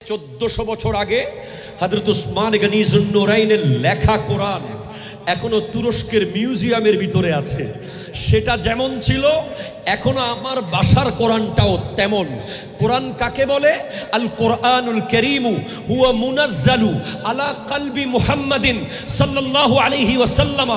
1400 বছর আগে হযরত উসমান গনি যুন্নুরাইনের লেখা কোরআন এখনো তুরস্কের মিউজিয়ামের ভিতরে আছে। সেটা যেমন ছিল এখনো আমার বাসার কোরআনটাও তেমন। কোরআন কাকে বলে? আল কোরআনুল কারীমু হুয়া মুনাজ্জালু আলা কলবি মুহাম্মাদিন সাল্লাল্লাহু আলাইহি ওয়াসাল্লাম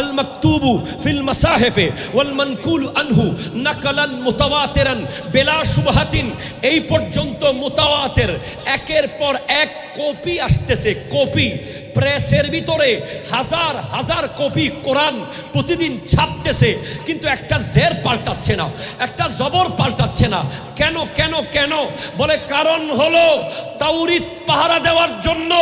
আল মাকতুবু ফিল মাসাহিফে ওয়াল মানকুলু আনহু নাকলান মুতাওয়াতিরান বিলা শুবহাতিন। এই পর্যন্ত মুতাওয়াতির একের পর এক কপি আসতেছে, কপি প্রেসের ভিতরে হাজার হাজার কপি কোরআন প্রতিদিন ছাপতেছে, কিন্তু একটা জের পাল্টাচ্ছে না, একটা জবর পাল্টাচ্ছে না। কেন কেন কেন? বলে কারণ হলো তাওরীত পাহারা দেওয়ার জন্য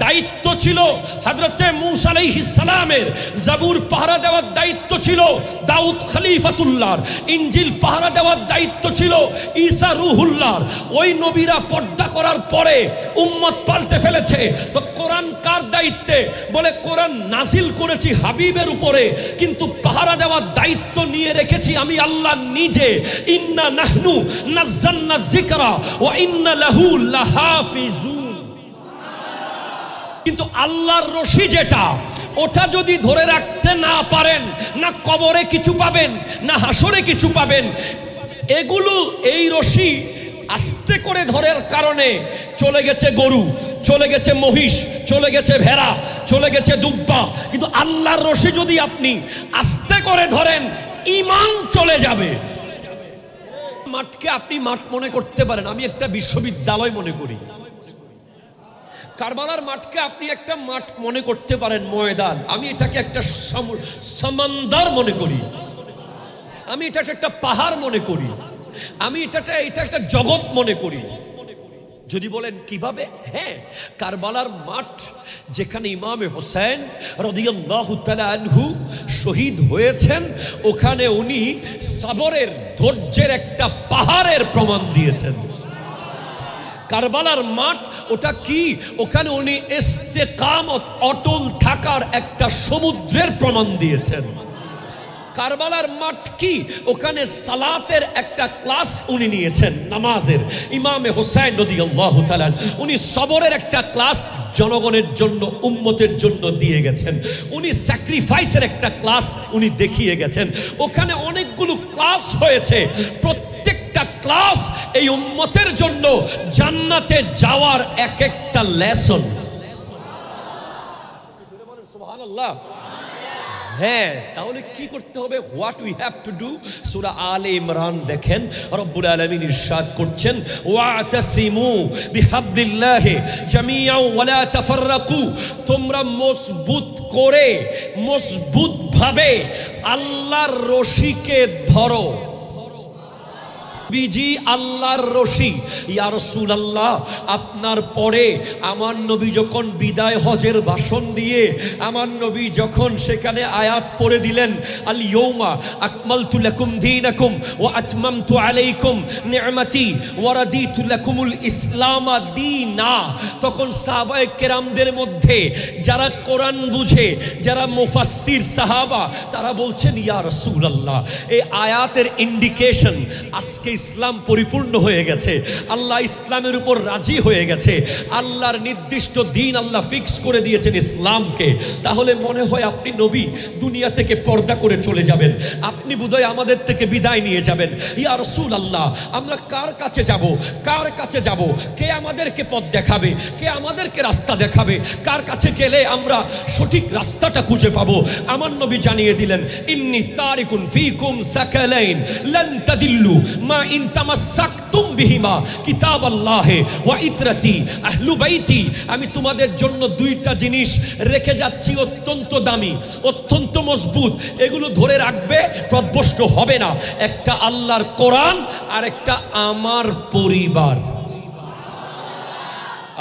দায়িত্ব ছিল হযরতে মূসা আলাইহিস সালামের, জাবুর পাহারা দেওয়ার দায়িত্ব ছিল দাউদ খলিফাতুল্লাহর, ইনজিল পাহারা দেওয়ার দায়িত্ব ছিল ঈসা রূহুল্লাহর। ওই নবীরা পর্দা করার পরে উম্মত পাল্টে ফেলেছে, তো কোরআন কার দায়িত্বে? বলে কোরআন নাজিল করেছি হাবিবের উপরে, কিন্তু পাহারা দেওয়ার দায়িত্ব নিয়ে রেখেছি আমি আল্লাহ নিজে। ইন্না নাহনু নাযালনা যিকরা ওয়া ইন্না লাহু লাহাফিজুন। কিন্তু আল্লাহর রশি যেটা, ওটা যদি ধরে রাখতে না পারেন, না কবরে কিছু পাবেন না হাসরে কিছু পাবেন। এগুলো এই রশি আস্তে করে ধরার কারণে চলে গেছে গরু, চলে গেছে মহিষ, চলে গেছে ভেড়া, চলে গেছে দুব্বা। কিন্তু আল্লাহর রশি যদি আপনি আস্তে করে ধরেন, ঈমান চলে যাবে। মাঠকে আপনি মাঠ মনে করতে পারেন, আমি একটা বিশ্ববিদ্যালয় মনে করি। কারবালার মাঠকে আপনি একটা মাঠ মনে করতে পারেন, ময়দান। আমি এটাকে একটা সমুদ্র মনে করি, আমি এটাকে একটা পাহাড় মনে করি, আমি এটা একটা জগৎ মনে করি। যদি বলেন কিভাবে? হ্যাঁ, কারবালার মাঠ যেখানে ইমামে হোসেন রাদিয়াল্লাহু তাআলা আনহু শহীদ হয়েছেন, ওখানে উনি সবরের, ধৈর্যের একটা পাহাড়ের প্রমাণ দিয়েছেন। কারবালার মাঠ ওটা কি? ওখানে উনি ইস্তেকামত, অটল থাকার একটা সমুদ্রের প্রমাণ দিয়েছেন। কারবালার মাঠ কি? ওখানে সালাতের একটা ক্লাস উনি নিয়েছেন, নামাজের। ইমামে হোসেন রাদিয়াল্লাহু তাআলা উনি সবরের একটা ক্লাস জনগণের জন্য, উম্মতের জন্য দিয়ে গেছেন। উনি স্যাক্রিফাইসের একটা ক্লাস উনি দেখিয়ে গেছেন। ওখানে অনেকগুলো ক্লাস হয়েছে, প্রত্যেকটা ক্লাস এই উম্মতের জন্য জান্নাতে যাওয়ার এক একটা লেসন। সুবহানাল্লাহ। হ্যাঁ, তাহলে কি করতে হবে? What we have to do? সূরা আলে ইমরান দেখেন, রব্বুল আলামিন ইরশাদ করছেন, ওয়াতাসিমু বিহাবলিল্লাহি জামিআন ওয়া লা তাফাররাকু। তোমরা মজবুত করে, মজবুত ভাবে আল্লাহর রশিকে ধরো। বিজি আল্লাহর রশি। ইয়া রাসূলুল্লাহ, আপনার পরে আমার নবী যখন বিদায় হজের ভাষণ দিয়ে, আমার নবী যখন সেখানে আয়াত পড়ে দিলেন, আল ইয়াউমা আকমালতু লাকুম দীনাকুম ওয়া আতমামতু আলাইকুম নি'মাতি ওয়া রাদিতু লাকুমুল ইসলাম দীনা, তখন সাহাবায়ে কেরামদের মধ্যে যারা কোরআন বুঝে, যারা মুফাসসির সাহাবা, তারা বলছেন, ইয়া রাসূলুল্লাহ, এই আয়াতের ইন্ডিকেশন আজকে ইসলাম পরিপূর্ণ হয়ে গেছে, আল্লাহ ইসলামের উপর রাজি হয়ে গেছে, আল্লাহর নির্দিষ্ট দিন আল্লাহ ফিক্স করে দিয়েছেন ইসলামকে। তাহলে মনে হয় আপনি নবী দুনিয়া থেকে পর্দা করে চলে যাবেন, আপনি বোধহয় আমাদের থেকে বিদায় নিয়ে যাবেন। ইয়া রাসূলুল্লাহ, আমরা কার কাছে যাব? কার কাছে যাব? কে আমাদেরকে পথ দেখাবে? কে আমাদেরকে রাস্তা দেখাবে? কার কাছে গেলে আমরা সঠিক রাস্তাটা খুঁজে পাবো? আমার নবী জানিয়ে দিলেন, ইন্নী তারিকুন ফীকুম সাকালাইন লান তাদিল্লু মা ইন তামাসসাকতুম বিহিমা কিতাবাল্লাহি ওয়া ইতরাতি আহলু বাইতি। আমি তোমাদের জন্য দুইটা জিনিস রেখে যাচ্ছি, অত্যন্ত দামি, অত্যন্ত মজবুত। এগুলো ধরে রাখবে, পথভ্রষ্ট হবে না। একটা আল্লাহর কোরআন আর একটা আমার পরিবার।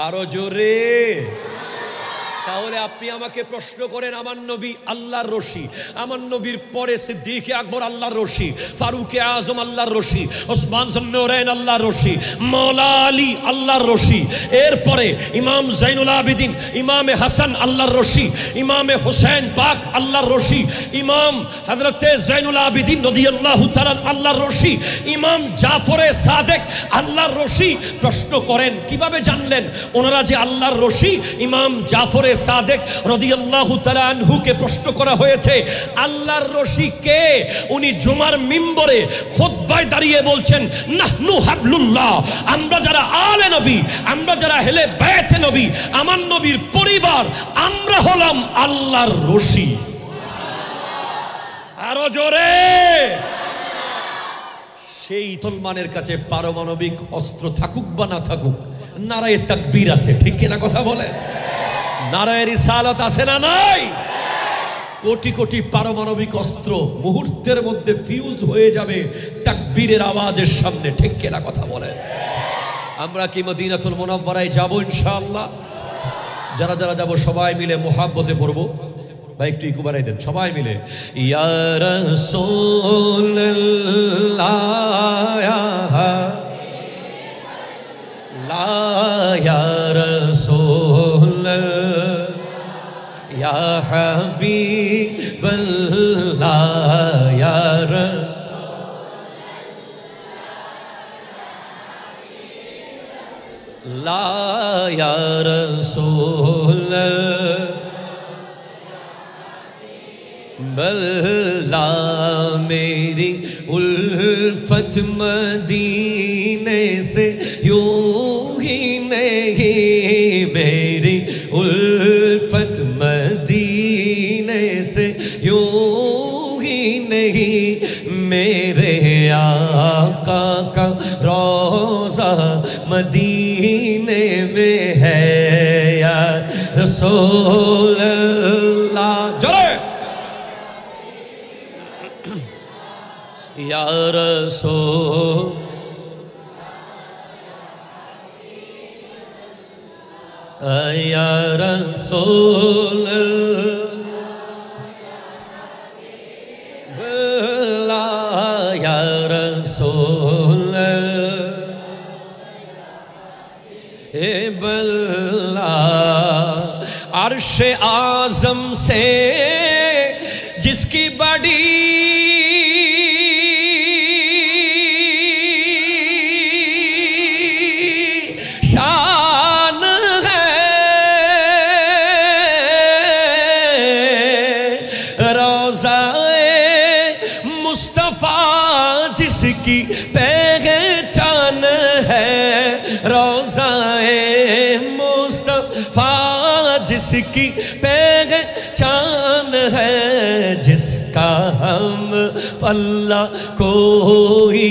আরো জোরে। তাহলে আপনি আমাকে প্রশ্ন করেন, আমার নবী আল্লাহর রশি, আমার নবীর পরে সিদ্দিক আকবর আল্লাহর রশি, ফারুক আজম আল্লাহর রশি, ওসমান জুন্নুরাইন আল্লাহর রশি, মাওলা আলী আল্লাহর রশি, এরপরে ইমাম জাইনুল আবিদিন ইমামে হাসান আল্লাহর রশি, ইমামে হোসেন পাক আল্লাহর রশি, ইমাম হযরতে জাইনুল আবিদিন রাদিয়াল্লাহু তাআলা আল্লাহর রশি, ইমাম জাফরে সাদেক আল্লাহর রশি। প্রশ্ন করেন কিভাবে জানলেন ওনারা যে আল্লাহর রশি? ইমাম জাফরে সাদেক রাদিয়াল্লাহু তাআলা আনহুকে প্রশ্ন করা হয়েছে আল্লাহর রশি কে? উনি জুমার মিম্বরে খুতবায় দাঁড়িয়ে বলছেন, নাহনু হাবলুল্লাহ, আমরা যারা আলে নবী, আমরা যারা আহলে বাইতে নবী, আমার নবীর পরিবার, আমরা হলাম আল্লাহর রশি। আরো জোরে। সেই মুসলমানের কাছে পারমাণবিক অস্ত্র থাকুক বা না থাকুক, নারায়ে তাকবীর আছে, ঠিক কিনা কথা বলে? নারায়ে রিসালাত আছে না নাই? কোটি কোটি পারমাণবিক অস্ত্র মুহূর্তের মধ্যে ফিউজ হয়ে যাবে তাকবীরের আওয়াজের সামনে, ঠিক কিনা কথা বলে? আমরা কি মদিনাতুল মুনাওয়ারায় যাব ইনশাআল্লাহ? যারা যারা যাব সবাই মিলে মুহাব্বতে পড়ব। ভাই একটু ইকু বাড়াই দেন সবাই মিলে। ইয়া রাসূলুল্লাহ লা ইয়া রাসূলুল্লাহ ইয়া হাবিবাল্লাহ ইয়া লা ইয়া রাসূলুল্লাহ बल्ला मेरी उल्फत मदीने से यूं ही नहीं, मेरी उल्फत मदीने से यूं ही नहीं, मेरे आका का रोज़ा मदीने में है या रसूल अल्लाह। जोरे या रसूल या रसूल या रसूल बल्ला। अर्श आज़म से जिसकी बड़ी जिसकी पहचान है, रोज़ाए मुस्तफा जिसकी पहचान है, जिसका हम पल्ला कोई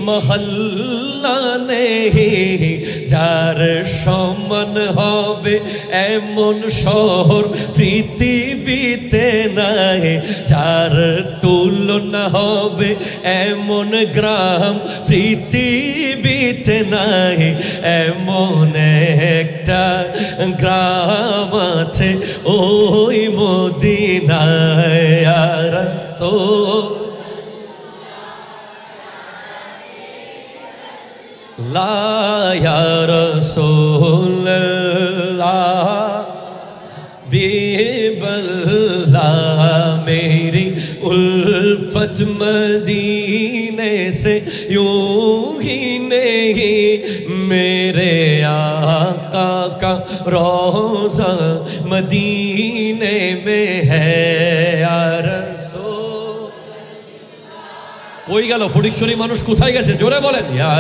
महल्ला नहीं, যার সমান হবে এমন শহর পৃথিবীতে নাই, যার তুলনা হবে এমন গ্রাম পৃথিবীতে নাই, এমন একটা গ্রাম আছে ওই মদিনায়। ইয়া রাসূল লা ইয়া রাসূলুল্লাহ बिल्लाह मेरी उल्फत मदीने से यूं ही नहीं, मेरे आका का रोज़ा मदीने में है या रसूल। কই গেল ফটিকছড়ি মানুষ কোথায় গেছে? জোরে বলেন ইয়া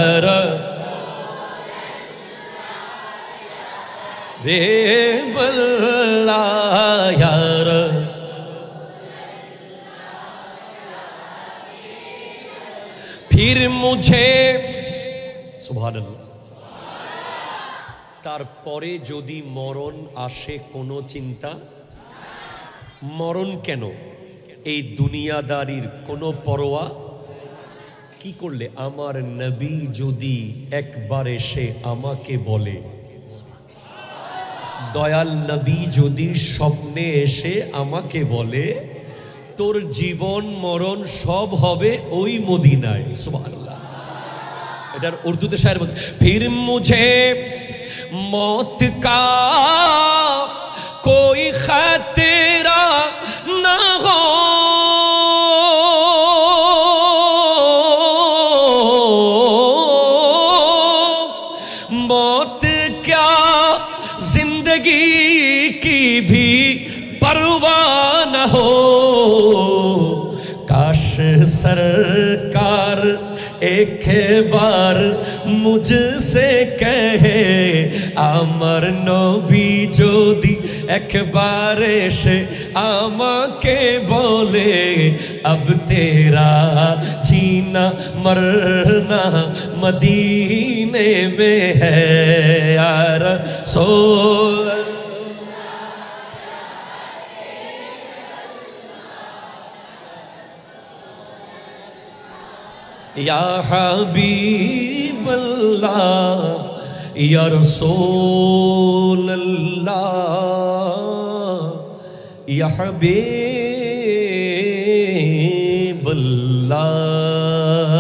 फिर मुझे सुबहानाल्लाह। তারপরে যদি মরণ আসে কোনো চিন্তা, মরণ কেন? এই দুনিয়াদারির কোনো পরোয়া কি করলে আমার নবী যদি একবার এসে আমাকে বলে দয়াল নবী যদি স্বপ্নে এসে আমাকে বলে তোর জীবন মরণ সব হবে ওই মদিনায়, সুবহানাল্লাহ। এটার উর্দুতে শায়ের বলতে, ফির মুঝে মौत का कोई खतरा ना हो, मौत क्या जिंदगी की भी परवाह न हो, काश सरकार एक बार मुझसे कहे আমার নবী যদি একবার এসে আমাকে বলে अब तेरा जीना मरना मदीने में है या रसूल या हबीब अल्लाह या रसूल अल्लाह या हबीब अल्लाह।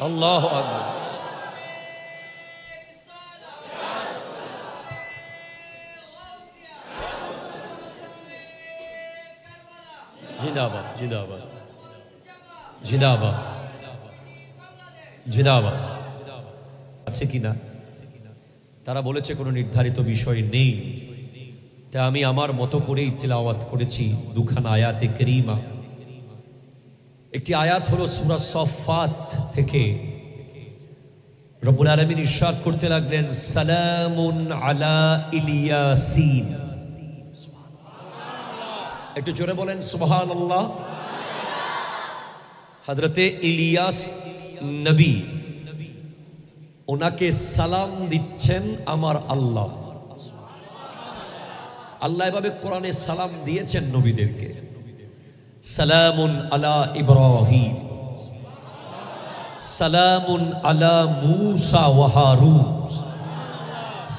अल्लाहु अकबर। जिंदाबाद जिंदाबाद जिंदाबाद जिंदाबाद। আছে কিনা? তারা বলেছে কোনো নির্ধারিত বিষয় নেই, তা আমি আমার মতো করেই তিলাওয়াত করেছি দুখানা আয়াতে করিমা। একটি আয়াত হলো সূরা সফফাত থেকে, রব্বুল আলামিন ইরশাদ করতে লাগলেন সালামুন আলা ইলিয়াসিন। একটু জোরে বলেন সুবহানাল্লাহ। হযরতে ইলিয়াস নবী, ওনাকে সালাম দিচ্ছেন আমার আল্লাহ। আল্লাহ এভাবে কোরআনে সালাম দিয়েছেন নবীদেরকে, সালামুন আলা ইব্রাহিম, সালামুন আলা মূসা ওয়া হারুন,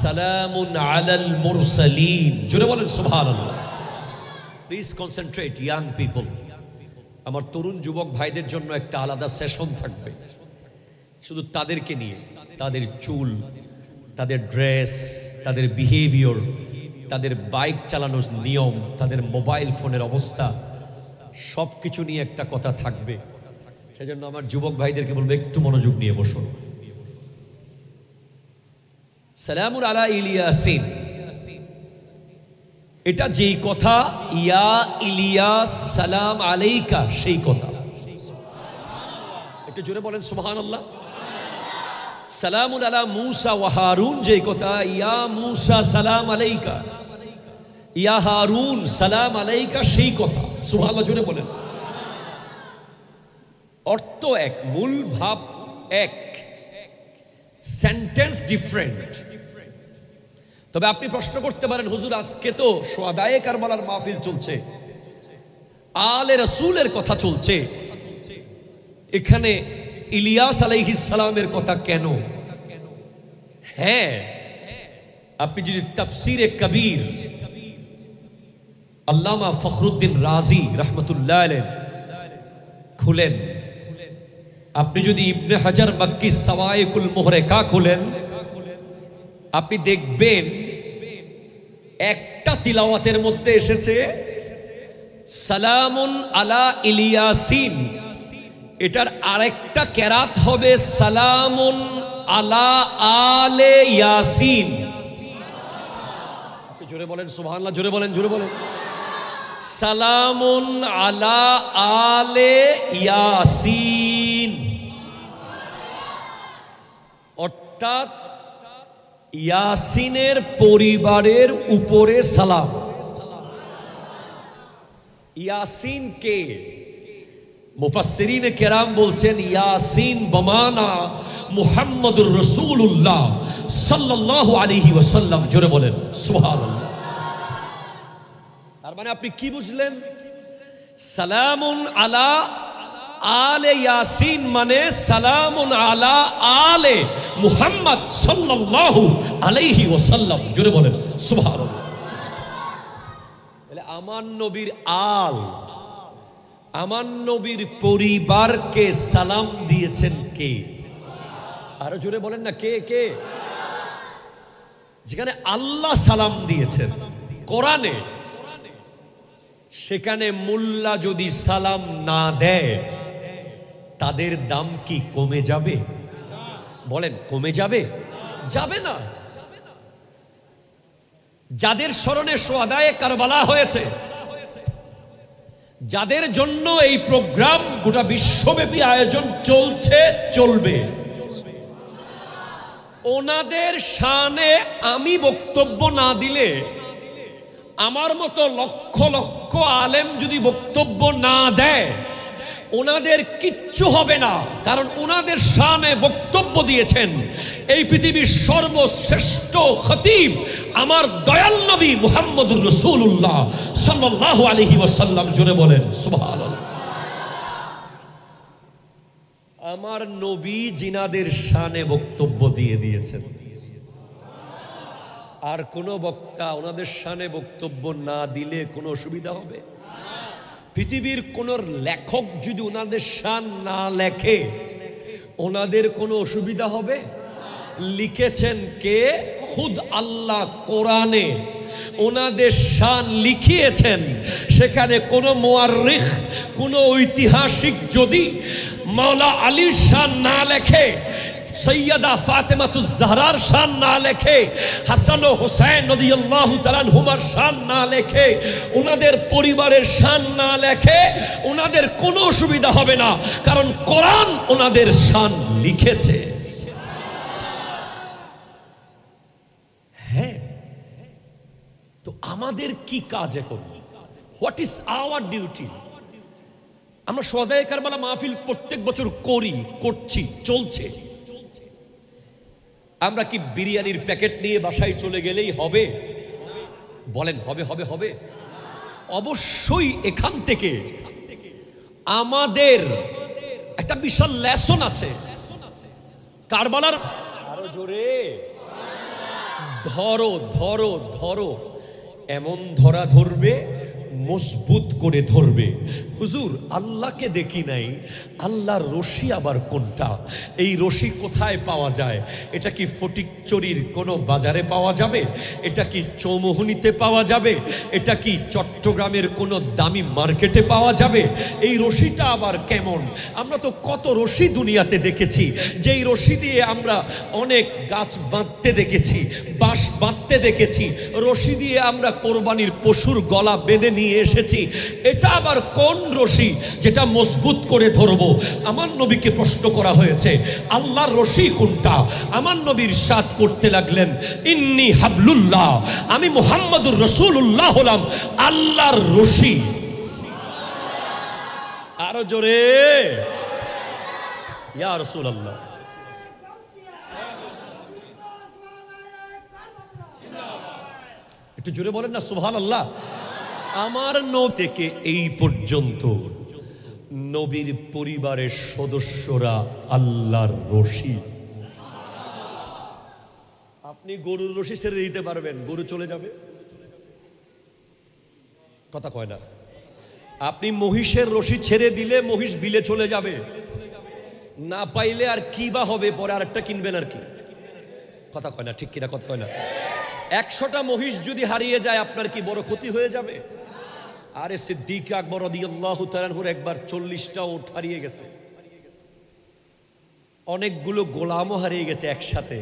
সালামুন আলাল মুরসালিন। জোরে বলেন সুবহানাল্লাহ। Please concentrate young people. আমার তরুণ যুবক ভাইদের জন্য একটা আলাদা সেশন থাকবে শুধু তাদেরকে নিয়ে, তাদের চুল, তাদের ড্রেস, তাদের বিহেভিয়ার, তাদের বাইক চালানোর নিয়ম, তাদের মোবাইল ফোনের অবস্থা, সব কিছু নিয়ে একটা কথা থাকবে। সেজন্য আমার যুবক ভাইদেরকে বলবো একটু মনোযোগ নিয়ে বসুন। সালামুন আলা ইলিয়াসিন, এটা যেই কথা, ইয়া ইলিয়াস সালাম আলাইকা, সেই কথা। একটু জোরে বলেন সুবহানাল্লাহ। সালামুন আলা মূসা ওয়া হারুন, যেই কথা, ইয়া মূসা সালাম আলাইকা, ইয়া হারুন সালাম আলাইকা, সেই কথা। সুবহানাল্লাহ জোরে বলেন। অর্থ এক, মূল ভাব এক, সেন্টেন্স ডিফারেন্ট। তবে আপনি প্রশ্ন করতে পারেন, হুজুর আজকে তো শুহাদায়ে কারবালার মাহফিল চলছে, আলে রাসূলের কথা চলছে, এখানে ইলিয়াস আলাইহিস সালামের কথা কেন? হ্যাঁ, আপনি যদি তাফসীরে কবির আল্লামা ফখরুদ্দিন রাজি রাহমাতুল্লাহ আলাইহি খুলেন, আপনি যদি ইবনে হাজার মক্কি সাওয়াইকুল মুহরিকা খুলেন, আপনি দেখবেন একটা তিলাওয়াতের মধ্যে এসেছে সালামুন আলা ইলিয়াসিন, এটার আরেকটা কেরাত হবে সালামুন আলা আলে ইয়াসিন। জোরে বলেন সুবহানাল্লাহ, জোরে বলেন, জোরে বলেন। সালামুন আলা আলে ইয়াসিন, অর্থাৎ ইয়াসিনের পরিবারের উপরে সালাম। ইয়াসিন কে? মুফাসসিরিনে কেরাম বলছেন ইয়াসিন বমানা মুহাম্মদুর রাসূলুল্লাহ সাল্লাল্লাহু আলাইহি ওয়াসাল্লাম। জোরে বলেন সুবহানাল্লাহ। তার মানে আপনি কি বুঝলেন? সালামুন আলা আলে ইয়াসিন মানে সালামুন আলা আলে মুহাম্মদ সাল্লাল্লাহু আলাইহি ওয়াসাল্লাম। জোরে বলেন সুবহানাল্লাহ। তাহলে আমার নবীর আল, আমার নবীর পরিবারকে সালাম দিয়েছেন কে? আরো জোরে বলেন না, কে কে? যেখানে আল্লাহ সালাম দিয়েছেন কোরআনে, সেখানে মোল্লা যদি সালাম না দেয় তাদের দাম কি কমে যাবে? বলেন, কমে যাবে? যাবে না। যাদের স্মরণে সোহাদায়ে কারবালা হয়েছে, যাদের জন্য এই প্রোগ্রাম গোটা বিশ্বব্যাপী আয়োজন চলছে, চলবে, ওনাদের শানে আমি বক্তব্য না দিলে, আমার মতো লক্ষ লক্ষ আলেম যদি বক্তব্য না দেয়, ওনাদের কিচ্ছু হবে না। কারণ ওনাদের শানে বক্তব্য দিয়েছেন এই পৃথিবীর সর্বশ্রেষ্ঠ খতিব আমার দয়াল নবী মুহাম্মদুর রাসূলুল্লাহ সাল্লাল্লাহু আলাইহি ওয়াসাল্লাম। জোরে বলেন সুবহানাল্লাহ। আমার নবী জিনাদের শানে বক্তব্য দিয়ে দিয়েছেন। আর কোন বক্তা ওনাদের শানে বক্তব্য না দিলে কোনো অসুবিধা হবে? পৃথিবীর কোন লেখক যদি ওনাদের শান না লেখে, ওনাদের কোনো অসুবিধা হবে? লিখেছেন কে? খুদ আল্লাহ কোরআনে ওনাদের শান লিখিয়েছেন। সেখানে কোনো মুআররিখ, কোনো ঐতিহাসিক যদি মাওলা আলীর শান না লেখে, সৈয়দা ফাতেমাতুজ জাহরার শান না লেখে, হাসান ও হুসাইন রাদিয়াল্লাহু তাআলা আনহুমার শান না লেখে, ওনাদের পরিবারের শান না লেখে, ওনাদের কোনো অসুবিধা হবে না। কারণ কোরআন ওনাদের শান লিখেছে। হ্যাঁ, তো আমাদের কি কাজ এখন? What is our duty? আমরা সোহাদায়ে কারবালা মাহফিল প্রত্যেক বছর করি, করছি, চলছে। আমরা কি বিরিয়ানির প্যাকেট নিয়ে বাসায় চলে গেলেই হবে? বলেন, হবে? হবে হবে অবশ্যই। এখান থেকে আমাদের একটা বিশাল লেসন আছে কারবালার। আরো জোরে ধরো ধরো ধরো, এমন ধরা ধরবে, মজবুত করে ধরবে। হুজুর, আল্লাহকে দেখি নাই, আল্লাহর রশি আবার কোনটা? এই রশি কোথায় পাওয়া যায়? এটা কি ফটিকচুরির কোনো বাজারে পাওয়া যাবে? এটা কি চৌমুহনীতে পাওয়া যাবে? এটা কি চট্টগ্রামের কোনো দামি মার্কেটে পাওয়া যাবে? এই রশিটা আবার কেমন? আমরা তো কত রশি দুনিয়াতে দেখেছি, যেই রশি দিয়ে আমরা অনেক গাছ বাঁধতে দেখেছি, বাঁশ বাঁধতে দেখেছি, রশি দিয়ে আমরা কোরবানির পশুর গলা বেঁধে নিয়ে এসেছি। এটা আবার কোন রশি যেটা মজবুত করে ধরবো? আমার নবীকে প্রশ্ন করা হয়েছে, আল্লাহর রশি কোনটা? আমার নবী ইরশাদ করতে লাগলেন, ইন্নী হাবলুল্লাহ, আমি মুহাম্মদুর রাসূলুল্লাহ হলাম আল্লাহর রশি। আরো জোরে, ইয়া রাসূলুল্লাহ। একটু জোরে বলেন না সুবহানাল্লাহ। আমার নবী থেকে এই পর্যন্ত নবীর পরিবারের সদস্যরা আল্লাহর রশি। আপনি গরুর রশি ছেড়ে দিতে পারবেন, গরু চলে যাবে? কথা কয় না। আপনি মহিষের রশি ছেড়ে দিলে মহিষ বিলে চলে যাবে, না পাইলে আর কি বা হবে, পরে আরেকটা কিনবেন আর কি। কথা কয় না, ঠিক কিনা? কথা কয় না। 100টা মহিষ যদি হারিয়ে যায় আপনার কি বড় ক্ষতি হয়ে যাবে? আরে সিদ্দিক আকবর রাদিয়াল্লাহু তাআলা আনহুর একবার 40টা উট হারিয়ে গেছে, অনেকগুলো গোলামও হারিয়ে গেছে একসাথে।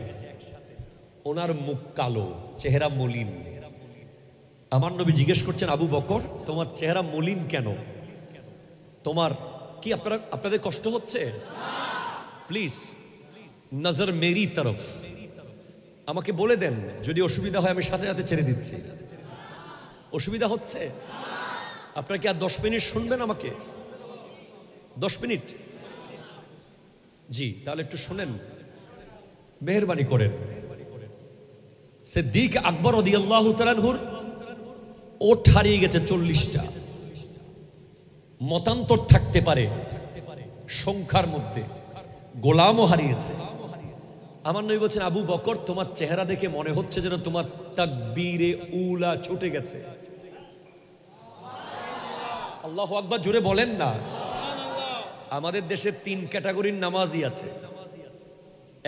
ওনার মুখ কালো, চেহারা মলিন। আমার নবী জিজ্ঞেস করছেন, আবু বকর, তোমার চেহারা মলিন কেন? তোমার কি আপনাদের কষ্ট হচ্ছে? প্লিজ নজর মেরি তরফ, আমাকে বলে দেন, যদি অসুবিধা হয় আমি সাথে সাথে ছেড়ে দিচ্ছি। অসুবিধা হচ্ছে? আপনারা কি আর 10 মিনিট শুনবেন আমাকে? 10 মিনিট? জি, তাহলে একটু শুনেন, মেহেরবানি করেন। সিদ্দিক আকবর রাদিয়াল্লাহু তাআলা আনহুর ওট হারিয়ে গেছে 40টা। মতান্তর থাকতে পারে, সংখ্যার মধ্যে, গোলামও হারিয়েছে। আমার নবী বলছেন, আবু বকর তোমার চেহারা দেখে মনে হচ্ছে যেন তোমার তাকবীরে উলা ছুটে গেছে। আল্লাহু আকবার, জোরে বলেন না। আমাদের দেশে 3 ক্যাটাগরির নামাজি আছে।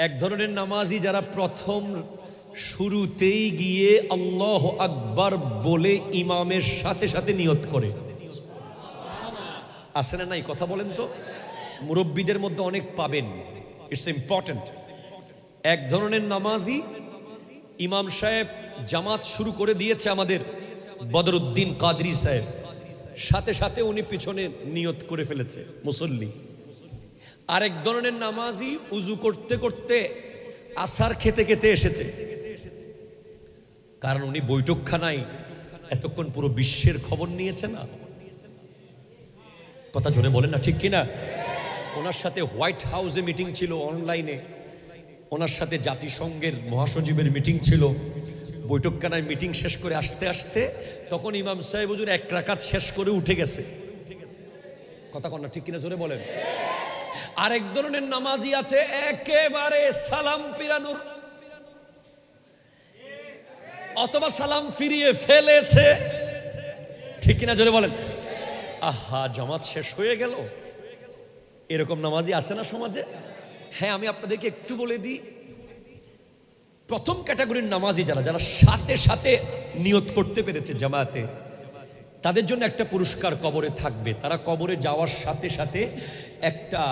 এক ধরনের নামাজি যারা প্রথম শুরুতেই গিয়ে আল্লাহু আকবার বলে ইমামের সাথে সাথে নিয়ত করে। আছে না নাই? কথা বলেন তো। মুরব্বীদের মধ্যে অনেক পাবেন, ইটস ইম্পর্টেন্ট। এক ধরনের নামাজি, ইমাম সাহেব জামাত শুরু করে দিয়েছে আমাদের বদরুদ্দিন কাদরি সাহেব, সাথে সাথে উনি পিছনে নিয়ত করে ফেলেছে মুসল্লি। আরেক ধরনের নামাজি উজু করতে করতে আসার খেতে খেতে এসেছে, কারণ উনি বৈঠকখানায় এতক্ষণ পুরো বিশ্বের খবর নিয়েছে না। কথা জোরে বলেন না, ঠিক কিনা? ওনার সাথে হোয়াইট হাউসে মিটিং ছিল অনলাইনে, ওনার সাথে জাতিসংঘের মহাসচিবের মিটিং ছিল। বৈঠকখানায় মিটিং শেষ করে আসতে আসতে তখন ইমাম সাহেব হুজুর 1 রাকাত শেষ করে উঠে গেছে। কথা কন না, ঠিক কিনা? জোরে বলেন। আরেক ধরনের নামাজি আছে একেবারে সালাম ফিরানোর, অথবা সালাম ফিরিয়ে ফেলেছে, ঠিক কিনা? জোরে বলেন। আহা, জামাত শেষ হয়ে গেল, এরকম নামাজি আছে না সমাজে? হ্যাঁ, আমি আপনাদেরকে একটু বলে দিই, প্রথম ক্যাটাগরির নামাজি যারা যারা সাথে সাথে নিয়ত করতে পেরেছে জামাতে, তাদের জন্য একটা পুরস্কার কবরে থাকবে। তারা কবরে যাওয়ার সাথে সাথে একটা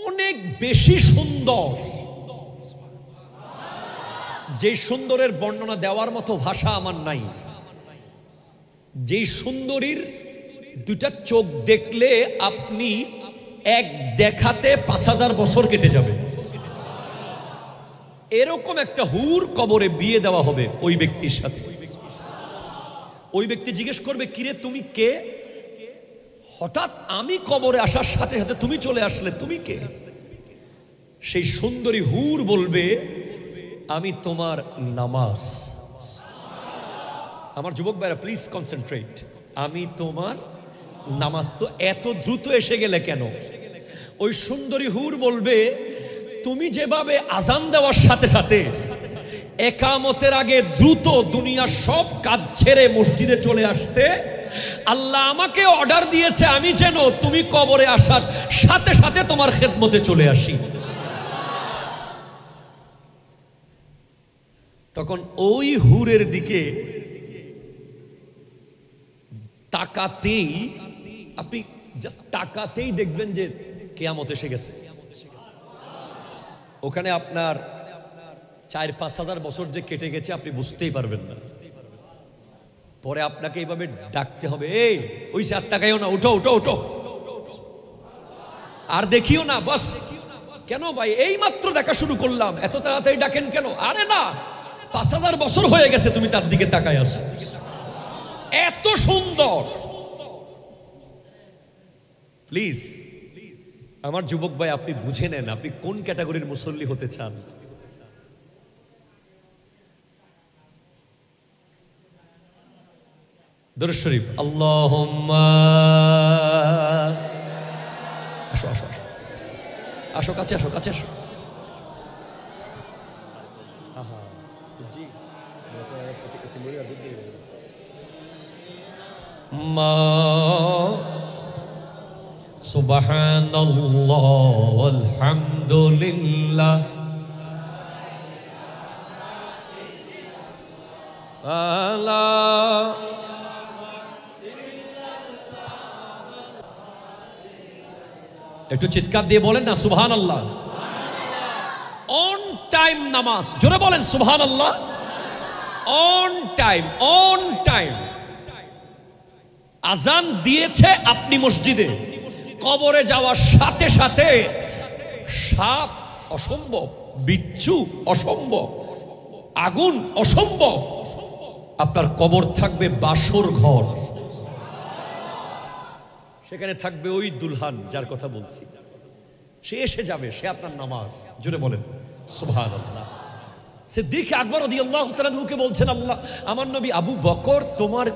অনেক বেশি সুন্দর, যেই সুন্দরের বর্ণনা দেওয়ার মতো ভাষা আমার নাই, যেই সুন্দরীর 2টা চোখ দেখলে আপনি এক দেখাতে 5000 বছর কেটে যাবে, এরকম একটা হুর কবরে বিয়ে দেওয়া হবে ওই ব্যক্তির সাথে। ওই ব্যক্তি জিজ্ঞেস করবে, কিরে তুমি কে? হঠাৎ আমি কবরে আসার সাথে সাথে তুমি চলে আসলে, তুমি কে? সেই সুন্দরী হুর বলবে, আমি তোমার নামাজ। আমার যুবক ভাইরা প্লিজ কনসেন্ট্রেট, আমি তোমার নামাজ। তো এত দ্রুত এসে গেলে কেন? ওই সুন্দরী হুর বলবে, তুমি যেভাবে আজান দেওয়ার সাথে সাথে একামতের আগে দ্রুত দুনিয়ার সব কাজ ছেড়ে মসজিদে চলে আসতে, আল্লাহ আমাকে অর্ডার দিয়েছে আমি যেন তুমি কবরে আসার সাথে সাথে তোমার খেদমতে চলে আসি। তখন ওই হুরের দিকে তাকাতেই, আপনি জাস্ট তাকাতেই দেখবেন যে কিয়ামত এসে গেছে। ওখানে আপনার 4-5 হাজার বছর যে কেটে গেছে আপনি বুঝতেই পারবেন না। পরে আপনাকে এইভাবে ডাকতে হবে, এই ওই সে আর তাকাইও না, ওঠো ওঠো ওঠো, আর দেখিও না, বাস। কেন ভাই, এই মাত্র দেখা শুরু করলাম, এত তাড়াতাড়ি ডাকেন কেন? আরে না, 5000 বছর হয়ে গেছে তুমি তার দিকে তাকায় আসো, এত সুন্দর। প্লিজ আমার যুবক ভাই, আপনি বুঝে নেন আপনি কোন ক্যাটাগরির মুসল্লি হতে চান। দরুদ শরীফ, আল্লাহুম্মা, আসো আসো আসো আসো, কাছে আসো, কাছে আসো। সুবহানাল্লাহ ওয়ালহামদুলিল্লাহ আল্লাহ। একটু চিৎকার দিয়ে বলেন না সুবহানাল্লাহ। অন টাইম নামাজ, জোরে বলেন সুবহানাল্লাহ। On time, on time. আজান দিয়েছে আপনি মসজিদে, কবরে যাওয়ার সাথে সাথে সাপ অসম্ভব, বিচ্ছু অসম্ভব, আগুন অসম্ভব, আপনার কবর থাকবে বাসর ঘর। সেখানে থাকবে ওই দুলহান যার কথা বলছি, সে এসে যাবে, সে আপনার নামাজ। জোরে বলেন সুবহানাল্লাহ। সিদ্দিক আকবর রাদিয়াল্লাহু তাআলা আনহুকে বলছেন, আল্লাহ, আমার নবী আবু বকর, তোমার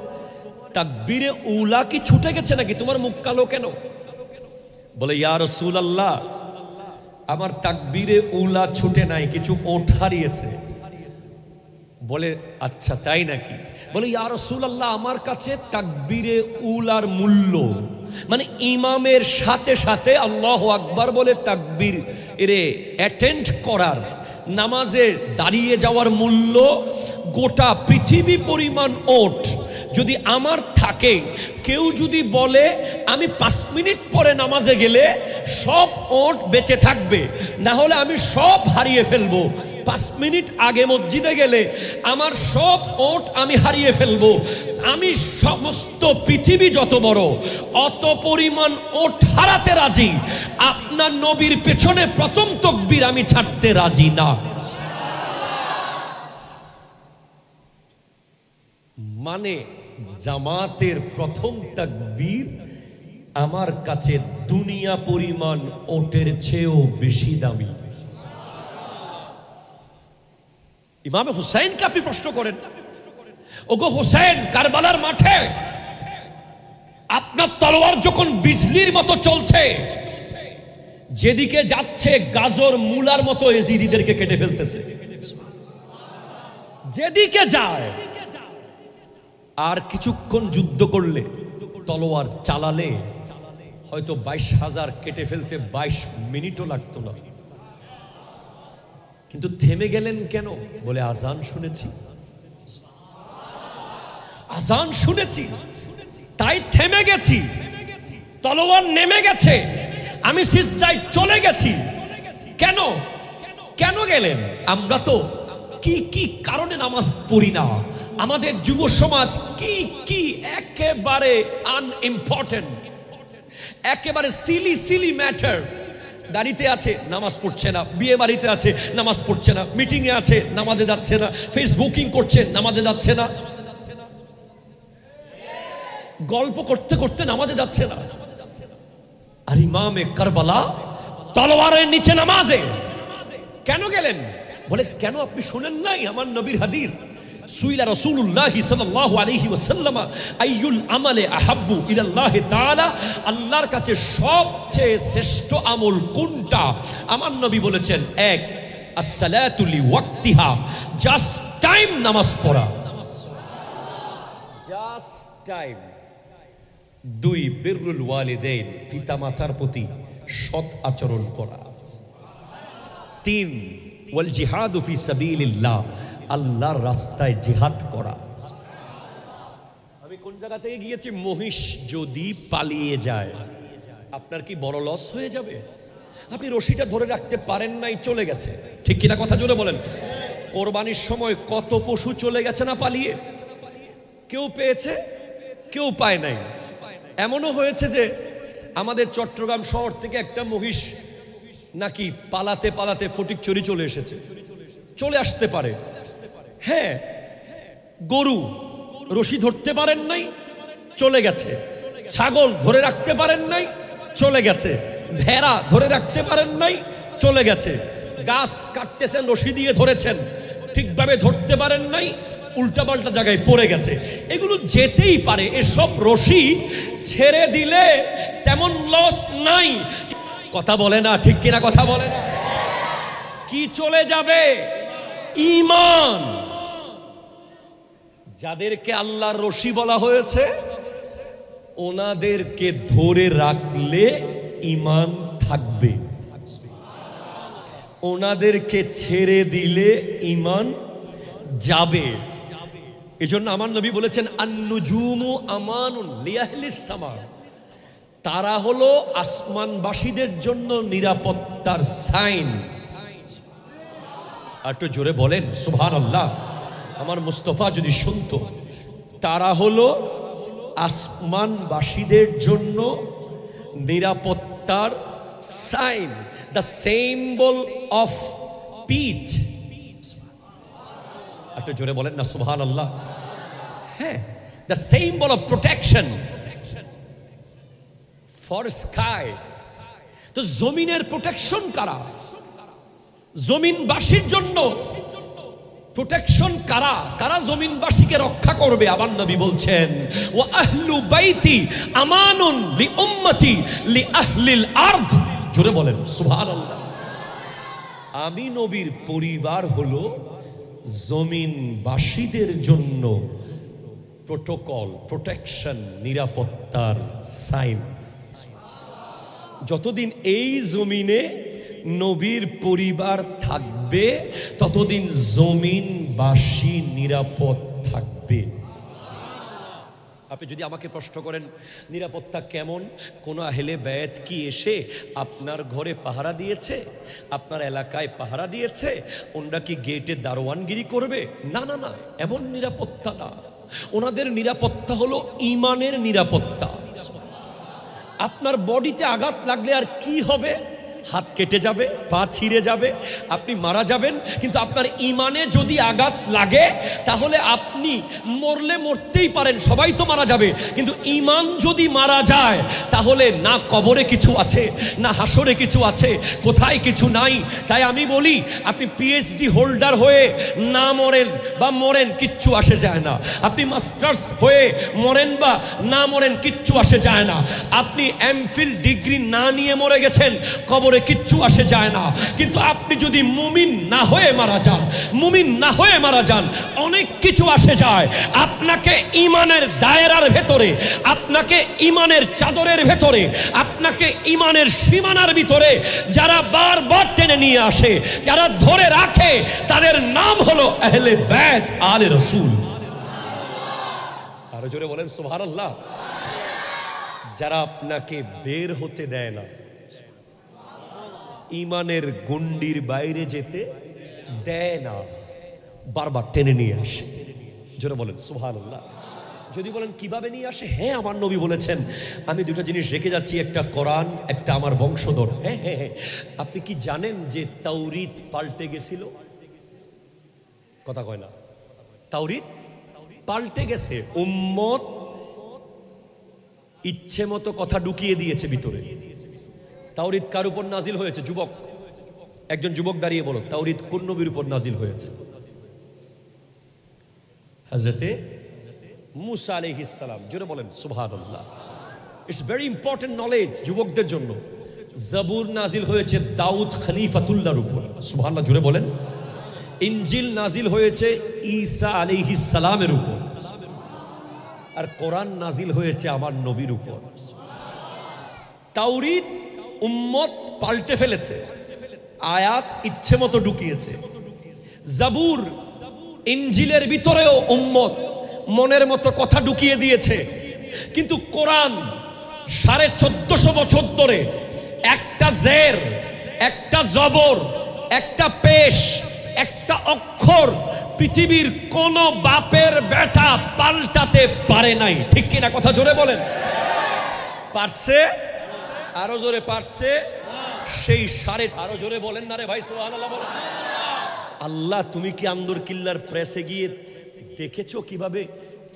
তাকবীরে উলা কি ছুটে গেছে নাকি? তোমার মুখ কালো কেন? বলে ইয়া রাসূলুল্লাহ, আমার তাকবীরে উলা ছুটে নাই, কিছু ওঠ হারিয়েছে। বলে আচ্ছা তাই নাকি? বলে ইয়া রাসূলুল্লাহ, আমার কাছে তাকবীরে উলার মূল্য, মানে ইমামের সাথে সাথে আল্লাহু আকবার বলে তাকবীর এরে অ্যাটেন্ড করার, নামাজে দাঁড়িয়ে যাওয়ার মূল্য গোটা পৃথিবী পরিমাণ ওট যদি আমার থাকে, কেউ যদি বলে আমি 5 মিনিট পরে নামাজে গেলে সব ওট বেঁচে থাকবে, না হলে আমি সব হারিয়ে ফেলবো, 5 মিনিট আগে মসজিদে গেলে আমার সব ওট আমি হারিয়ে ফেলবো, আমি সমস্ত পৃথিবী যত বড় অত পরিমাণ ওট হারাতে রাজি, আপনার নবীর পেছনে প্রথম তাকবীর আমি ছাড়তে রাজি না। মানে জামাতের প্রথম তাকবীর আমার কাছে দুনিয়া পরিমাণ ওটের চেয়েও বেশি দামি। ইমামে হুসাইনকে আপনি প্রশ্ন করেন, ওগো হুসাইন, কারবালার মাঠে আপনার তলোয়ার যখন বিজলির মতো চলছে, যেদিকে যাচ্ছে গাজর মূলার মতো এজিদিদেরকে কেটে ফেলতেছে, যেদিকে যায়, আর কিছুক্ষণ যুদ্ধ করলে, তলোয়ার চালালে হয়তো 22,000 কেটে ফেলতে 22 মিনিটও লাগতো না, কিন্তু থেমে গেলেন কেন? বলে আজান শুনেছি, আজান শুনেছি তাই থেমে গেছি, তলোয়ার নেমে গেছে, আমি সিজদায় চলে গেছি। কেন কেন গেলেন? আমরা তো কি কি কারণে নামাজ পড়ি না, আমাদের যুব সমাজ কি কি একেবারে আনইম্পর্টেন্ট, একেবারে সিলি সিলি ম্যাটার, গাড়িতে আছে নামাজ পড়ছে না, বিয়ে বাড়িতে আছে নামাজ পড়ছে না, মিটিং এ আছে নামাজে যাচ্ছে না, ফেসবুকিং করছে নামাজে যাচ্ছে না, গল্প করতে করতে নামাজে যাচ্ছে না। আর ইমামে কারবালা তলোয়ারের নিচে নামাজে কেন গেলেন? বলে কেন আপনি শুনেন নাই আমার নবীর হাদিস? সুইলা রাসূলুল্লাহ সাল্লাল্লাহু আলাইহি ওয়াসাল্লাম আইয়ুল আমালে আহাব্বু ইলাল্লাহি তাআলা, আল্লাহর কাছে সবচেয়ে শ্রেষ্ঠ আমল কোনটা? আমার নবী বলেছেন, এক as-salatu li waqtiha, just time নামাজ পড়া, জাস্ট টাইম। দুই বিররুল ওয়ালিদাইন, পিতামাতার প্রতি সৎ আচরণ করা। তিন ওয়াল জিহাদু ফি সাবিলিল্লাহ, আল্লাহর রাস্তায় জিহাদ করা। আমি কোন জায়গা থেকে গিয়েছি? মহিষ যদি পালিয়ে যায় আপনার কি বড় লস হয়ে যাবে? আপনি রশিটা ধরে রাখতে পারেন নাই, চলে গেছে, ঠিক কিনা? কথা জোরে বলেন। কোরবানির সময় কত পশু চলে গেছে না পালিয়ে, কেউ পেয়েছে কেউ পায় নাই। এমনও হয়েছে যে আমাদের চট্টগ্রাম শহর থেকে একটা মহিষ নাকি পালাতে পালাতে ফটিকছড়ি চলে এসেছে, চলে আসতে পারে। হ্যাঁ, গরু রশি ধরতে পারেন নাই, চলে গেছে। ছাগল ধরে রাখতে পারেন নাই, চলে গেছে। ভেড়া ধরে রাখতে পারেন নাই, চলে গেছে। গাছ কাটতেছেন, রশি দিয়ে ধরেছেন, ঠিকভাবে ধরতে পারেন নাই, উল্টাপাল্টা জায়গায় পড়ে গেছে। এগুলো যেতেই পারে, এসব রশি ছেড়ে দিলে তেমন লস নাই। কথা বলে না, ঠিক কিনা? কথা বলে না। কি চলে যাবে? ঈমান। যাদেরকে আল্লাহর রশি বলা হয়েছে, ওনাদেরকে ধরে রাখলে ঈমান থাকবে, ওনাদেরকে ছেড়ে দিলে ঈমান যাবে। এজন্য আমার নবী বলেছেন, আন-নুজুমু আমানুন লিআহলিস সামা, তারা হলো আসমানবাসীদের জন্য নিরাপত্তার সাইন। আর একটু জোরে বলেন সুবহানাল্লাহ। আমার মুস্তাফা যদি শুনতো, তারা হলো আসমানবাসীদের জন্য নিরাপত্তার sign, the symbol of peace. একটু জোরে বলেন না সুবহানাল্লাহ। হ্যাঁ, the symbol of protection for sky. তো জমিনের প্রোটেকশন কারা? জমিনবাসীর জন্য প্রোটেকশন কারা কারা জমিনবাসীকে রক্ষা করবে? আমার নবী বলছেন ওয়া আহলু বাইতি আমানুন লি উম্মতি লি আহলিল আরদ। জোরে বলেন সুবহানাল্লাহ। আমি নবীর পরিবার হলো জমিনবাসীদের জন্য প্রোটোকল, প্রোটেকশন, নিরাপত্তার সাইন। যতদিন এই জমিনে নবীর পরিবার থাকবে ততদিন জমিনবাসী নিরাপদ থাকবে। আপনি যদি আমাকে প্রশ্ন করেন নিরাপত্তা কেমন, কোন আহলে বায়াত কি এসে আপনার ঘরে পাহারা দিয়েছে, আপনার এলাকায় পাহারা দিয়েছে, ওনারা কি গেটে দারোয়ানগিরি করবে? না না না, এমন নিরাপত্তা না। ওনাদের নিরাপত্তা হলো ঈমানের নিরাপত্তা। আপনার বডিতে আঘাত লাগলে আর কি হবে? হাত কেটে যাবে, পা ছিঁড়ে যাবে, আপনি মারা যাবেন, কিন্তু আপনার ঈমানে যদি আঘাত লাগে তাহলে আপনি মরলে মরতেই পারেন, সবাই তো মারা যাবে, কিন্তু ঈমান যদি মারা যায় তাহলে না কবরে কিছু আছে, না হাসরে কিছু আছে, কোথায় কিছু নাই। তাই আমি বলি আপনি পিএইচডি হোল্ডার হয়ে না মরেন বা মরেন কিচ্ছু আসে যায় না, আপনি মাস্টার্স হয়ে মরেন বা না মরেন কিচ্ছু আসে যায় না, আপনি এমফিল ডিগ্রি না নিয়ে মরে গেছেন কবরে কিচ্ছু আসে যায় না। কিন্তু আপনি যদি মুমিন না হয়ে মারা যান, মুমিন না হয়ে মারা যান, অনেক কিছু আসে যায়। আপনাকে ঈমানের দায়রার ভেতরে, আপনাকে ঈমানের চাদরের ভেতরে, আপনাকে ঈমানের সীমানার ভিতরে যারা বারবার টেনে নিয়ে আসে, যারা ধরে রাখে, তাদের নাম হলো আহলে বাইত আলে রাসূল। আরো জোরে বলেন সুবহানাল্লাহ। যারা আপনাকে বের হতে দেয় না, ঈমানের গণ্ডির বাইরে যেতে দেয় না, বারবার টেনে নিয়ে আসে। জোরে বলেন সুবহানাল্লাহ। যদি বলেন কিভাবে নিয়ে আসে, হ্যাঁ আমার নবী বলেছেন আমি দুটো জিনিস রেখে যাচ্ছি, একটা কোরআন, একটা আমার বংশধর। হ্যাঁ হ্যাঁ হ্যাঁ, আপনি কি জানেন যে তাওরীত পাল্টে গেছিল? কথা কয় না, তাওরীত পাল্টে গেছে। উম্মত ইচ্ছে মতো কথা ঢুকিয়ে দিয়েছে ভিতরে। তাওরীত কার উপর নাজিল হয়েছে? যুবক, একজন যুবক দাঁড়িয়ে বলো, তাওরীত কোন নবীর উপর নাজিল হয়েছে? হযরতে মুসা আলাইহিস সালাম। জোরে বলেন সুবহানাল্লাহ। ইটস ভেরি ইম্পর্টেন্ট নলেজ যুবকদের জন্য। জাবুর নাজিল হয়েছে দাউদ খলিফাতুল্লাহর উপর, সুবহানাল্লাহ জোরে বলেন। ইনজিল নাজিল হয়েছে ঈসা আলাইহিস সালামের উপর, আর কোরআন নাজিল হয়েছে আমার নবীর উপর। তাওরীত উম্মত পাল্টে ফেলেছে, আয়াত ইচ্ছে মতো ঢুকিয়েছে। জাবুর, ইনজিলের ভিতরেও উম্মত মনের মতো কথা ঢুকিয়ে দিয়েছে। কিন্তু কোরআন 1450 বছর ধরে একটা জের, একটা জবর, একটা পেশ, একটা অক্ষর পৃথিবীর কোন বাপের বেটা পাল্টাতে পারে নাই। ঠিক কিনা? কথা জোরে বলেন। পারছে? আরো জোরে পারছে? সেই আরো জোরে বলেন না রে ভাই সুবহানাল্লাহ বলেন। আল্লাহ, তুমি কি আন্দর কিল্লার প্রেসে গিয়ে দেখেছো কিভাবে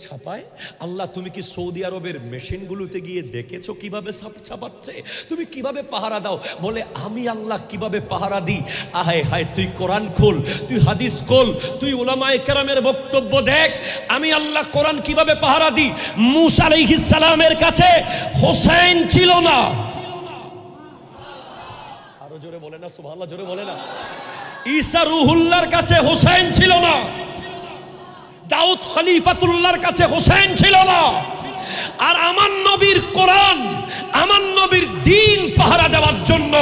ছাপায়? আল্লাহ, তুমি কি সৌদি আরবের মেশিনগুলোতে গিয়ে দেখেছো কিভাবে ছাপাচ্ছে? তুমি কিভাবে পাহারা দাও? বলে আমি আল্লাহ কিভাবে পাহারা দিই? আহায় হায়, তুই কোরআন খোল, তুই হাদিস খোল, তুই উলামায়ে কেরামের বক্তব্য দেখ, আমি আল্লাহ কোরআন কিভাবে পাহারা দিই। মুসা আলাইহিস সালামের কাছে হোসেন ছিল না। আরো জোরে বলে না সুবহানাল্লাহ, জোরে বলে না। ঈসা রুহুল্লাহর কাছে হোসেন ছিল না। দাউদ খলিফাতুল্লাহর কাছে হোসেন ছিল না। আর আমার নবীর কোরআন, আমার নবীর দ্বীন পাহারা দেওয়ার জন্য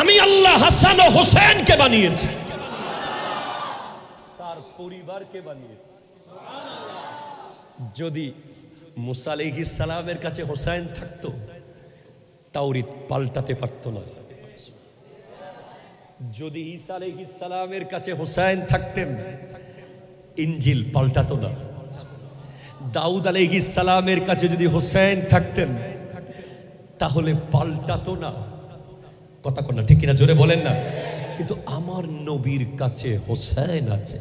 আমি আল্লাহ হাসান ও হোসেনকে বানিয়েছি, তার পরিবারকে বানিয়েছি। যদি মুসা আলাইহিস সালামের কাছে হোসেন থাকতো, তাওরীত পাল্টাতে পারত না। যদি ঈসা আলাইহিস সালামের কাছে হোসেন থাকতেন, ইনজিল পাল্টাতো না। দাউদ আলাইহিস সালামের কাছে যদি হোসেন থাকতেন, তাহলে পাল্টাতো না। কথা কোন না, ঠিক কিনা? জোরে বলেন না। কিন্তু আমার নবীর কাছে হোসেন আছে।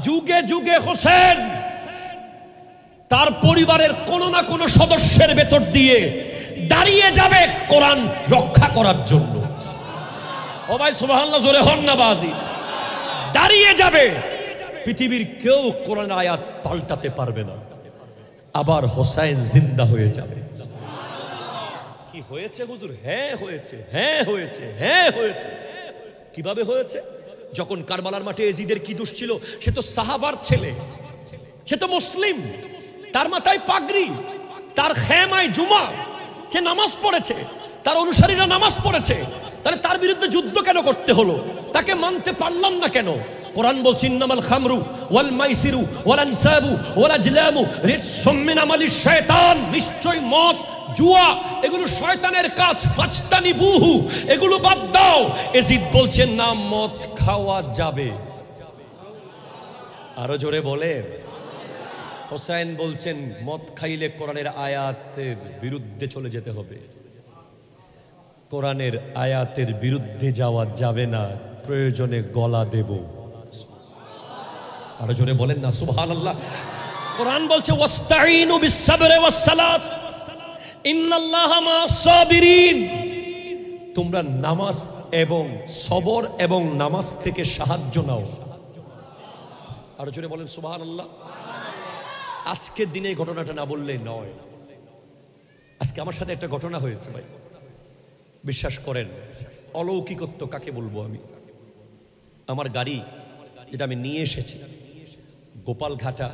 যুগে যুগে হোসেন তার পরিবারের কোন না কোন সদস্যের ভেতর দিয়ে দাঁড়িয়ে যাবে কোরআন রক্ষা করার জন্য। ও ভাই সুবহানাল্লাহ জোরে হন না বাজি। দাঁড়িয়ে যাবে, পৃথিবীর কেউ কোরআন আয়াত পাল্টাতে পারবে না। আবার হোসাইন জিন্দা হয়ে যাবে। কি হয়েছে হুজুর? হ্যাঁ হয়েছে, হ্যাঁ হয়েছে, হ্যাঁ হয়েছে। কিভাবে হয়েছে? যখন কারবালার মাঠে এজিদের কি দোষ ছিল? সে তো সাহাবার ছেলে, সে তো মুসলিম, তার মাথায় পাগড়ি, তার খেমায় জুমা, সে নামাজ পড়েছে, তার অনুসারীরা নামাজ পড়েছে, তাহলে তার বিরুদ্ধে যুদ্ধ কেন করতে হলো? তাকে মানতে পারলাম না কেন? কোরআন বলছে ইন্নামাল খামরু ওয়াল মাইসিরু ওয়াল আনসাবু ওয়াল আজলামু রিজসুম মিন আমালিশ শায়তান, নিশ্চয় মদ জুয়া এগুলো শয়তানের কাজ, ফাজতানিবুহু, এগুলো বাদ দাও। এজিদ বলছেন না, মদ খাওয়া যাবে। আরো জোরে বলে। হোসাইন বলছেন মদ খাইলে কোরআনের আয়াতের বিরুদ্ধে চলে যেতে হবে। কোরআনের আয়াতের বিরুদ্ধে যাওয়া যাবে না, প্রয়োজনে গলা দেব। আরো জোরে বলেন না সুবহানাল্লাহ। কোরআন বলছে ওয়াস্তাঈনু বিস-সাবরি ওয়াস-সালাত ইন্নাল্লাহা মা'আস সাবিরিন, তোমরা নামাজ এবং সবর এবং নামাজ থেকে সাহায্য নাও। আরো জোরে বলেন সুবহানাল্লাহ। আজকের দিনে এই ঘটনাটা না বললেই নয়। আজকে আমার সাথে একটা ঘটনা হয়েছে ভাই, বিশ্বাস করেন অলৌকিকত্ব কাকে বলবো আমি। আমার গাড়ি যেটা আমি নিয়ে এসেছি গোপালঘাটা,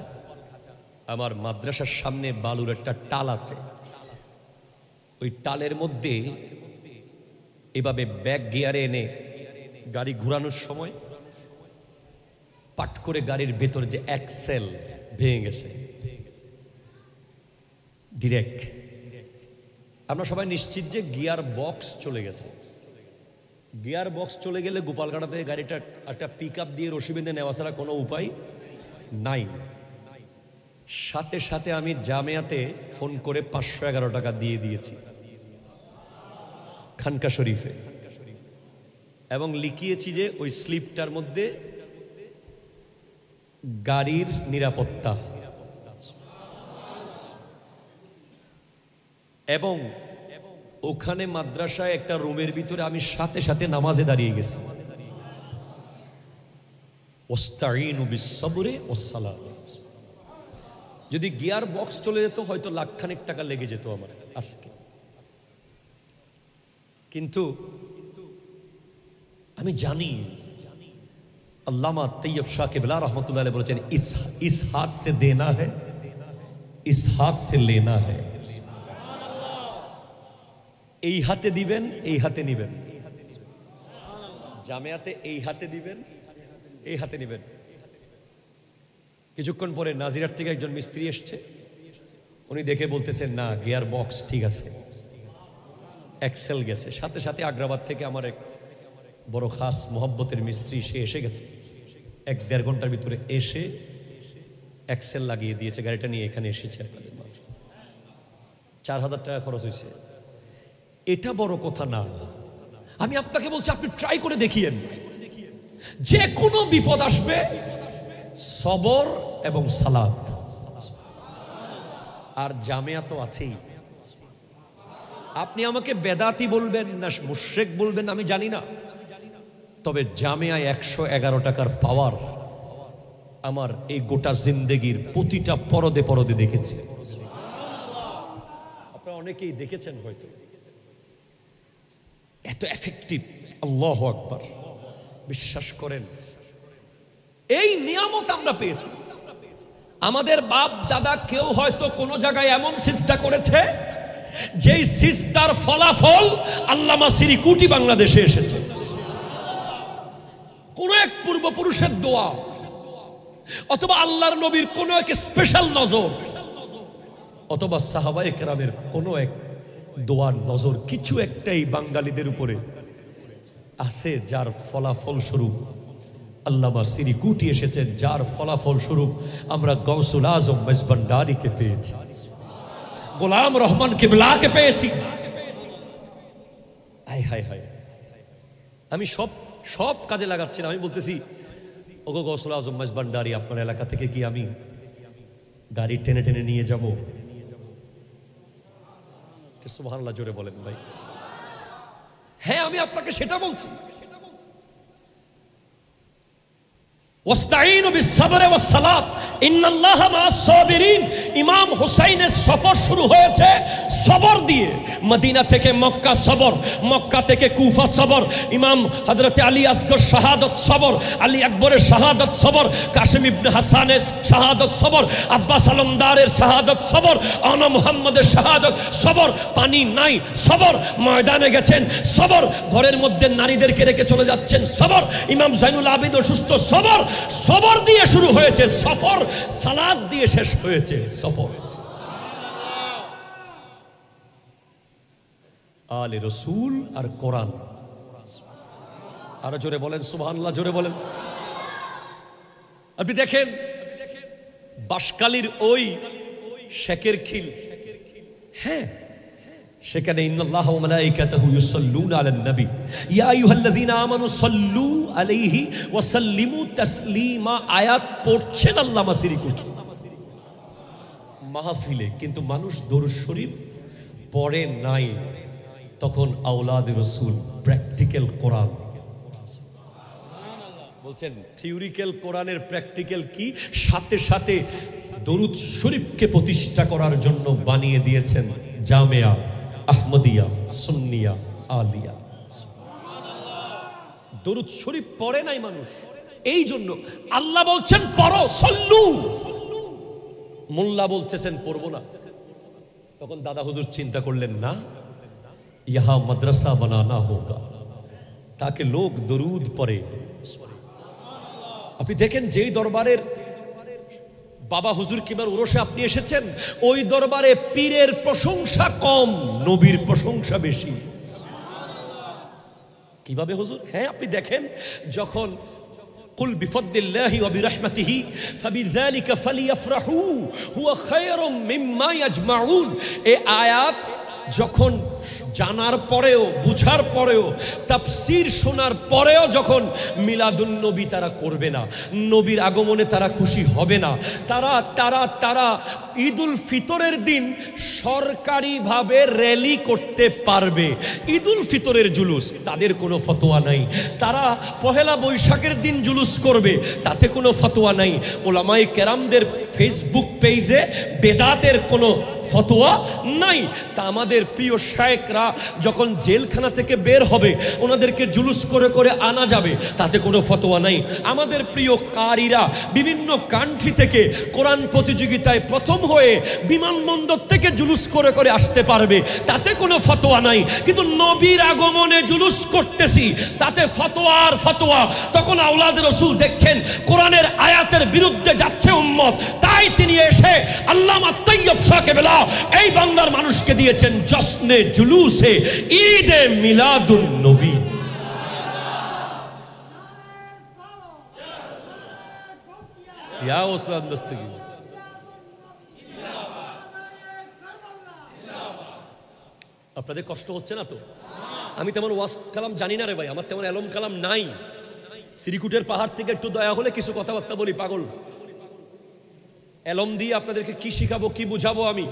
আমার মাদ্রাসার সামনে বালুর একটা টাল আছে, ওই টালের মধ্যে এভাবে ব্যাক গিয়ারে এনে গাড়ি ঘোরানোর সময় পাট করে গাড়ির ভেতরে যে অ্যাক্সেল ভেঙে গেছে ডিরেক্ট। আমরা সবাই নিশ্চিত যে গিয়ার বক্স চলে গেছে। গিয়ার বক্স চলে গেলে গোপালঘাটা থেকে গাড়িটা একটা পিক আপ দিয়ে রশি বেঁধে নেওয়া ছাড়া কোনো উপায় নাই। সাথে সাথে আমি জামিয়াতে ফোন করে 511 টাকা দিয়ে দিয়েছি খানকা শরীফে, এবং লিখিয়েছি যে ওই স্লিপটার মধ্যে গাড়ির নিরাপত্তা, এবং ওখানে মাদ্রাসায় একটা রুমের ভিতরে আমি সাথে সাথে নামাজে দাঁড়িয়ে গেছি। ওয়াস্তাঈনু বিস-সাবরি ওয়াস-সালাত। যদি গিয়ার বক্স চলে যেত হয়তো লাখখানেক টাকা লেগে যেত আমার আজকে। কিন্তু আমি জানি আল্লামা তৈয়ব শাহ কিবলা রহমতুল্লাহ আলাইহি বলেছেন ইস হাত সে দেনা है, ইস হাত সে লেনা है। এই হাতে দিবেন, এই হাতে নিবেন। জামিয়াতে এই হাতে দিবেন, এই হাতে নিবেন। কিছুক্ষণ পরে নাজিরার থেকে একজন মিস্ত্রি এসছে, উনি দেখে বলতেছেন না গিয়ার বক্স ঠিক আছে, এক্সেল গেছে। সাথে সাথে আগ্রাবাদ থেকে আমার এক বড় খাস মোহব্বতের মিস্ত্রি সে এসে গেছে, 1-1.5 ঘন্টার ভিতরে এসে এক্সেল লাগিয়ে দিয়েছে। গাড়িটা নিয়ে এখানে এসেছে, আপনাদের 4000 টাকা খরচ হয়েছে। এটা বড় কথা না, আমি আপনাকে বলছি আপনি ট্রাই করে দেখিয়েন। যে কোনো বিপদ আসবে সবর এবং সালাত, আর জামিয়া তো আছেই। আপনি আমাকে বেদাতি বলবেন না মুশরিক বলবেন আমি জানি না, তবে জামিয়ায় 111 টাকার পাওয়ার আমার এই গোটা জিন্দেগির প্রতিটা পরদে পরদে দেখেছি। আপনারা অনেকেই দেখেছেন হয়তো, এত এফেক্টিভ। আল্লাহু আকবার। বিশ্বাস করেন এই নিয়ামত আমরা পেয়েছি। আমাদের বাপ দাদা কেউ হয়তো কোনো জায়গায় এমন সিজদা করেছে যেই সিজদার ফলাফল আল্লামা সিরিকুটি বাংলাদেশে এসেছে। কোন এক পূর্বপুরুষের দোয়া অথবা আল্লাহর নবীর কোন এক স্পেশাল নজর অথবা সাহাবায়ে কেরামের কোন এক দোয়ার নজর, কিছু একটাই বাঙালিদের উপরে আছে যার ফলাফল স্বরূপ আল্লামা সিরিকুটি এসেছেন, যার ফলাফল স্বরূপ আমরা গৌসুল আজম মেজবান্ডারিকে পেয়েছি, গোলাম রহমান কিবলাকে পেয়েছি। হায় হায় হায়, আমি সব কাজে লাগাচ্ছি না। আমি বলতেছি ওগো গৌসুল আজম মেজবান্ডারি, আপনার এলাকা থেকে কি আমি গাড়ি টেনে টেনে নিয়ে যাব? সুবহানাল্লাহ জোরে বলেন ভাই। হ্যাঁ আমি আপনাকে সেটা বলছি। ওয়াস্তাইনু বিস-সাবরি ওয়াস-সালাত ইন্নাল্লাহা মা'আস-সাবিরিন। ইমাম হুসাইনের সফর শুরু হয়েছে সবর দিয়ে। মদিনা থেকে মক্কা সবর, মক্কা থেকে কুফা সবর, ইমাম হযরত আলী আসগর শাহাদাত সবর, আলী আকবরের শাহাদাত সবর, কাসিম ইবনে হাসানের শাহাদাত সবর, আব্বাস আলমদারের শাহাদাত সবর, আনা মুহাম্মদের শাহাদাত সবর। পানি নাই সবর, ময়দানে গেছেন সবর, ঘরের মধ্যে নারীদেরকে রেখে চলে যাচ্ছেন সবর, ইমাম জাইনুল আবিদ অসুস্থ সবর। সবর দিয়ে শুরু হয়েছে সফর, সালাত দিয়ে শেষ হয়েছে সফর। আলে রসুল আর কোরআন। আরো জোরে বলেন সুবহানাল্লাহ, জোরে বলেন। আপনি দেখেন বাঁশকালীর ওই শেকের খিল, হ্যাঁ সেখানে ইন্নাল্লাহা ওয়া মালাইকাতাহু ইউসাল্লুনা আলান নবী ইয়া আইয়ুহাল্লাযীনা আমানু সাল্লু আলাইহি ওয়া সাল্লিমু তাসলিমা। আয়াত পড়ছেন আল্লামা সিরিকুটি মাহফিলে, কিন্তু মানুষ দরুদ শরীফ পড়ে নাই। তখন আওলাদ রাসূল প্র্যাকটিক্যাল কোরআন বলছেন, থিওরিক্যাল কোরআনের প্র্যাকটিক্যাল কি, সাথে সাথে দরুদ শরীফকে প্রতিষ্ঠা করার জন্য বানিয়ে দিয়েছেন জামিয়া আহমদিয়া সুন্নিয়া আলিয়া। দরুদ শরীফ পড়ে নাই মানুষ, এই জন্য আল্লাহ বলছেন পড়ো সল্লু, মোল্লা বলতেছেন পড়বো না। তখন দাদা হুজুর চিন্তা করলেন, না ইহা মাদ্রাসা বানানা হোগা তাকে লোক দরুদ পড়ে। আপনি দেখেন যেই দরবারের বাবা হুজুর কিবার উরসে আপনি এসেছেন, ওই দরবারে পীরের প্রশংসা কম, নবীর প্রশংসা বেশি। কিভাবে হুজুর? হ্যাঁ আপনি দেখেন, যখন কুল বিফদ্লিল্লাহি ওয়া বিরহমাতিহি ফাবিযালিকা ফালিয়াফরাহু হুয়া খায়রুম মিম্মা ইয়াজমাউন, এই আয়াত যখন জানার পরেও, বুঝার পরেও, তাফসীর শোনার পরেও যখন মিলাদুন নবী তারা করবে না, নবীর আগমনে তারা খুশি হবে না, তারা তারা তারা ঈদুল ফিতরের দিন সরকারিভাবে র্যালি করতে পারবে, ঈদুল ফিতরের জুলুস, তাদের কোনো ফতোয়া নাই। তারা পহেলা বৈশাখের দিন জুলুস করবে, তাতে কোনো ফতোয়া নাই। ওলামায়ে কেরামদের ফেসবুক পেজে বেদাতের কোনো ফতোয়া নাই। তা আমাদের প্রিয় শায়েখরা যখন জেলখানা থেকে বের হবে, ওনাদেরকে জুলুস করে করে আনা যাবে, তাতে কোনো ফতোয়া নাই। আমাদের প্রিয় কারীরা বিভিন্ন কান্ট্রি থেকে কোরআন প্রতিযোগিতায় প্রথম হয়ে বিমানবন্দর থেকে জুলুস করে করে আসতে পারবে, তাতে কোনো ফতোয়া নাই। কিন্তু নবীর আগমনে জুলুস করতেছি, তাতে ফতোয়া আর ফতোয়া। তখন আওলাদ রাসূল দেখছেন কোরআনের আয়াতের বিরুদ্ধে যাচ্ছে উম্মত, তাই তিনি এসে আল্লামা তৈয়ব শাকেবেলা এই বাংলার মানুষকে দিয়েছেন জশ্নে জুলুসে ঈদে মিলাদুন নবী। ইয়া ওস্তাদ দস্তগীর, আপনাদের কষ্ট হচ্ছে না তো? আমি তেমন ওয়াজ কালাম জানি না রে ভাই, আমার তেমন এলম কালাম নাই। শ্রীকুটের পাহাড় থেকে একটু দয়া হলে কিছু কথাবার্তা বলি, পাগল এলম দিয়ে আপনাদেরকে কি শিখাবো, কি বুঝাবো আমি?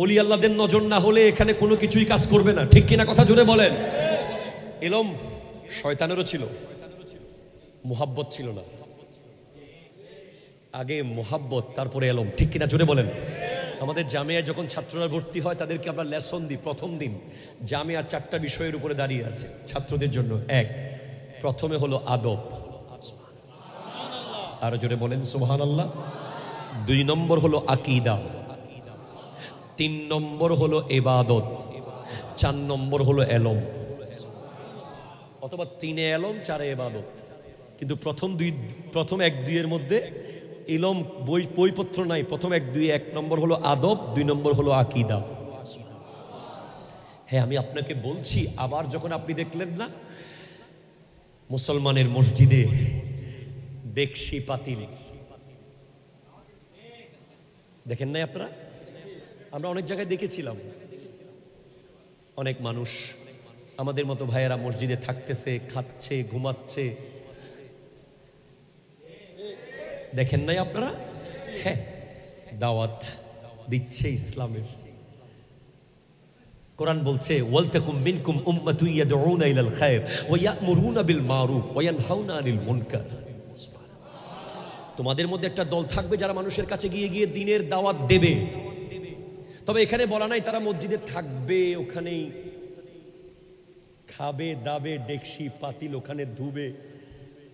ওলি আল্লাহদের নজর না হলে এখানে কোনো কিছুই কাজ করবে না, ঠিক কিনা? কথা জোরে বলেন। এলম শয়তানেরও ছিল, মুহাব্বত ছিল না। আগে মুহাব্বত, তারপরে এলম, ঠিক কিনা? জোরে বলেন। আমাদের জামিয়ায় যখন ছাত্ররা ভর্তি হয়, তাদেরকে আমরা লেসন দিই। প্রথম দিন জামিয়ার 4টা বিষয়ের উপরে দাঁড়িয়ে আছে ছাত্রদের জন্য। এক, প্রথমে হলো আদব, আরো জোরে বলেন সুবহানাল্লাহ। 2 নম্বর হলো আকীদা, 3 নম্বর হলো ইবাদত, 4 নম্বর হলো এলম, অথবা 3-এ এলম 4-এ ইবাদত। কিন্তু প্রথম 1-2 এর মধ্যে ইলম বইপত্র নাই। প্রথম 1-2, 1 নম্বর হলো আদব, 2 নম্বর হলো আকীদা। হ্যাঁ আমি আপনাকে বলছি, আবার যখন আপনি দেখলেন না মুসলমানের মসজিদে দেখশি পাতিল, দেখেন নাই আপনারা? আমরা অনেক জায়গায় দেখেছিলাম, অনেক মানুষ আমাদের মতো ভাইয়েরা মসজিদে থাকতেছে, খাচ্ছে, ঘুমাচ্ছে, দেখেন নাই আপনারা? হ্যাঁ, দাওয়াত দিচ্ছে ইসলামের। কোরআন বলছে ওয়ালতাকুম মিনকুম উম্মাতুন ইয়াদউনা ইলাল খায়র ওয়া ইয়া'মুরুনা বিল মারুফ ওয়া ইয়ানহাউনা আনিল মুনকার। তোমাদের মধ্যে একটা দল থাকবে যারা মানুষের কাছে গিয়ে গিয়ে দ্বীনের দাওয়াত দেবে। তবে এখানে বলা নাই তারা মসজিদে থাকবে, ওখানেই খাবে দাবে, ডেকসি পাতিল ওখানে ধুবে,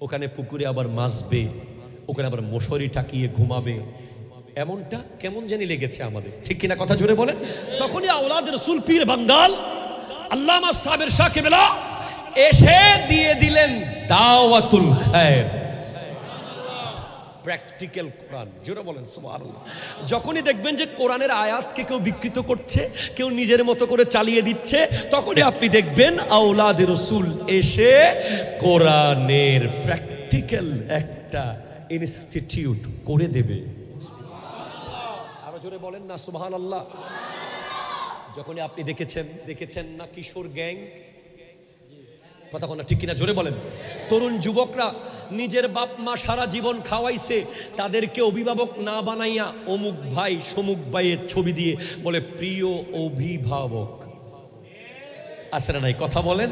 ওখানে পুকুরে আবার মাছবে, ওখানে আবার মশারি টাকিয়ে ঘুমাবে। এমনটা কেমন জানি লেগেছে আমাদের, ঠিক কিনা কথা জোরে বলেন। তখনই আওলাদ রসুল পীর বাঙ্গাল আল্লামা সাবের শাহ কেবলা এসে দিয়ে দিলেন দাওয়াতুল খায়র, প্র্যাকটিক্যাল কোরআন। জোরে বলেন সুবহানাল্লাহ। যখনই দেখবেন যে কোরআনের আয়াতকে কেউ বিকৃত করছে, কেউ নিজের মতো করে চালিয়ে দিচ্ছে, তখনই আপনি দেখবেন আওলাদ রসুল এসে কোরআনের প্র্যাকটিক্যাল একটা ইনস্টিটিউট করে দেবে। আরো জোরে বলেন না সুবহানাল্লাহ। যখনই আপনি দেখেছেন না কিশোর গ্যাং, কথা কোনা ঠিক কিনা জোরে বলেন। তরুণ যুবকরা নিজের বাপ মা সারা জীবন খাওয়াইছে, তাদেরকে অভিভাবক না বানাইয়া অমুক ভাই সমুক ভাইয়ের ছবি দিয়ে বলে প্রিয় অভিভাবক। আছে না নাই কথা বলেন।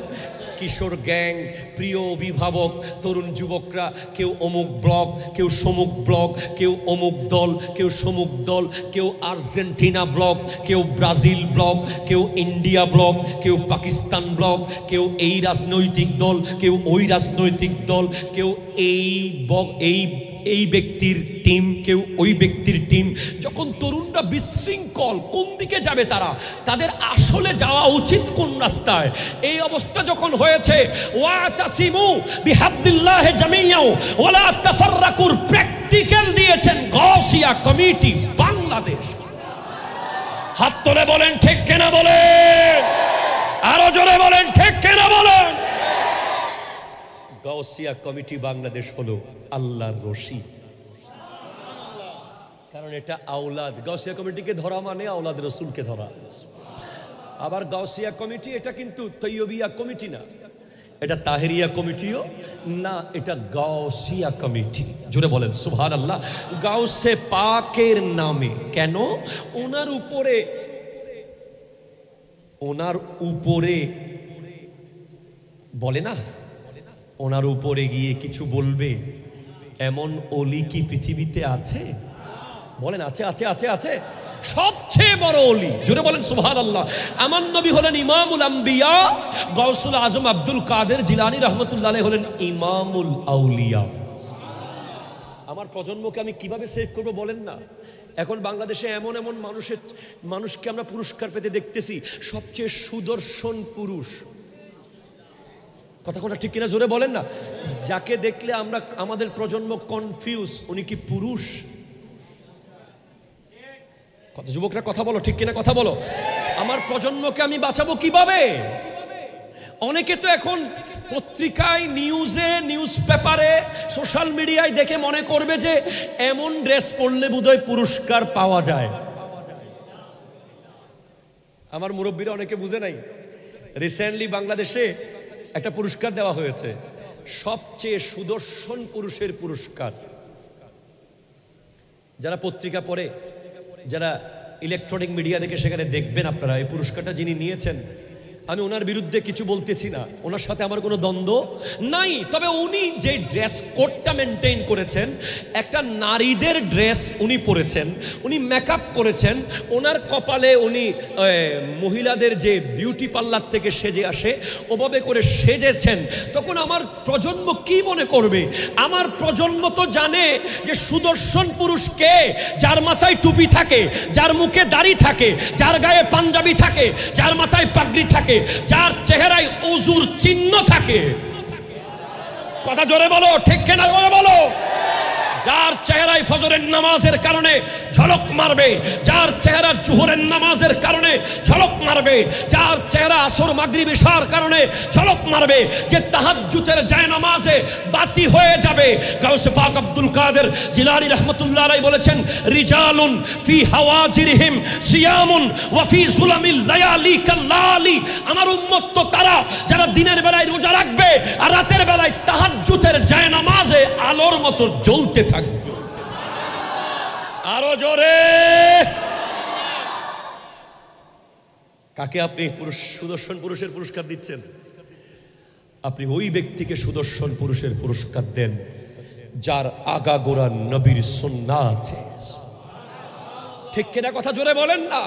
কিশোর গ্যাং, প্রিয় অভিভাবক, তরুণ যুবকরা কেউ অমুক ব্লক, কেউ সমুক ব্লক, কেউ অমুক দল, কেউ সমুক দল, কেউ আর্জেন্টিনা ব্লক, কেউ ব্রাজিল ব্লক, কেউ ইন্ডিয়া ব্লক, কেউ পাকিস্তান ব্লক, কেউ এই রাজনৈতিক দল, কেউ ওই রাজনৈতিক দল, কেউ এই ব্যক্তির টিম, কেউ ওই ব্যক্তির টিম। যখন তরুণরা বিশৃঙ্খল, কোন দিকে যাবে তারা, তাদের আসলে যাওয়া উচিত কোন রাস্তায়, এই অবস্থা যখন হয়েছে, ওয়াতাসিমু বিহাবলিল্লাহি জামিআ ওয়ালা তাফাররাকুর প্র্যাকটিক্যাল দিয়েছেন গাউসিয়া কমিটি বাংলাদেশ। হাত তুলে বলেন ঠিক কিনা বলেন, আরো জোরে বলেন ঠিক কিনা বলেন। গাউসিয়া কমিটি বাংলাদেশ হলো আল্লাহর রশি, কারণ এটা আওলাদ। গাউসিয়া কমিটিকে ধরা মানে আওলাদ রসুলকে ধরা। আবার গাউসিয়া কমিটি এটা কিন্তু তৈয়বিয়া কমিটি না, এটা তাহেরিয়া কমিটিও না, এটা গাউসিয়া কমিটি। জোরে বলেন সুবহানাল্লাহ। গাউসে পাকের নামে, কেন? ওনার উপরে বলে না, ওনার উপরে গিয়ে কিছু বলবে এমন অলি কি পৃথিবীতে আছে? বলেন আছে আছে আছে আছে। সবচেয়ে বড় অলি, জোরে বলেন সুবহানাল্লাহ। আমার নবী হলেন ইমামুল আম্বিয়া, গাউসুল আজম আব্দুল কাদের জিলানী রহমতুল্লাহ আলাইহি হলেন ইমামুল আউলিয়া। আমার প্রজন্মকে আমি কিভাবে সেভ করবো বলেন না। এখন বাংলাদেশে এমন এমন মানুষকে আমরা পুরস্কার পেতে দেখতেছি, সবচেয়ে সুদর্শন পুরুষ। কথা কথা ঠিক কিনা জোরে বলেন না। যাকে দেখলে আমাদের প্রজন্ম কনফিউজ, উনি কি পুরুষ? কত যুবকরা কথা বলো, ঠিক কিনা কথা বলো। আমার প্রজন্মকে আমি বাঁচাবো কিভাবে? অনেকে তো এখন পত্রিকায়, নিউজে, নিউজ পেপারে, সোশ্যাল মিডিয়ায় দেখে মনে করবে যে এমন ড্রেস পরলে বোধহয় পুরস্কার পাওয়া যায়। আমার মুরব্বীরা অনেকে বুঝে নাই, রিসেন্টলি বাংলাদেশে একটা পুরস্কার দেওয়া হয়েছে, সবচেয়ে সুদর্শন পুরুষের পুরস্কার। যারা পত্রিকা পড়ে, যারা ইলেকট্রনিক মিডিয়া দেখে, সেখানে দেখবেন আপনারা এই পুরস্কারটা যিনি নিয়েছেন, আমি ওনার বিরুদ্ধে কিছু বলতেছি না, ওনার সাথে আমার কোনো দ্বন্দ্ব নাই। তবে উনি যে ড্রেস কোডটা মেনটেন করেছেন, একটা নারীদের ড্রেস উনি পরেছেন, উনি মেকআপ করেছেন, ওনার কপালে উনি মহিলাদের যে বিউটি পার্লার থেকে সেজে আসে ওভাবে করে সেজেছেন। তখন আমার প্রজন্ম কি মনে করবে? আমার প্রজন্ম তো জানে যে সুদর্শন পুরুষ কে, যার মাথায় টুপি থাকে, যার মুখে দাড়ি থাকে, যার গায়ে পাঞ্জাবি থাকে, যার মাথায় পাগড়ি থাকে, যার চেহারায় ওযুর চিহ্ন থাকে। কথা জোরে বলো, ঠিক কিনা জোরে বলো। যার চেহারায় ফজরের নামাজের কারণে ঝলক মারবে, যার চেহারা জোহরের নামাজের কারণে ঝলক মারবে, যার চেহারা আসর মাগরিব ইশার কারণে ঝলক মারবে, যে তাহাজ্জুদের জায়নামাজে বাতি হয়ে যাবে। গাউসে পাক আব্দুল কাদের জিলানী রাহমাতুল্লাহ আলাইহি বলেছেন, রিজালুন ফি হাওয়াজিরহিম সিয়ামুন ওয়া ফি যুলামিল লায়ালি কাল্লালি। আমার উম্মত তো তারা যারা দিনের বেলায় রোজা রাখবে আর রাতের বেলায় তাহাজ্জুদের জায়নামাজে আলোর মতো জ্বলতে থাকবে। আরো জোরে। কাকে আপনি সুদর্শন পুরুষের পুরস্কার দিচ্ছেন? আপনি ওই ব্যক্তিকে সুদর্শন পুরুষের পুরস্কার দেন যার আগাগোড়া নবীর সুন্নাহ আছে। ঠিক কিনা কথা জোরে বলেন না?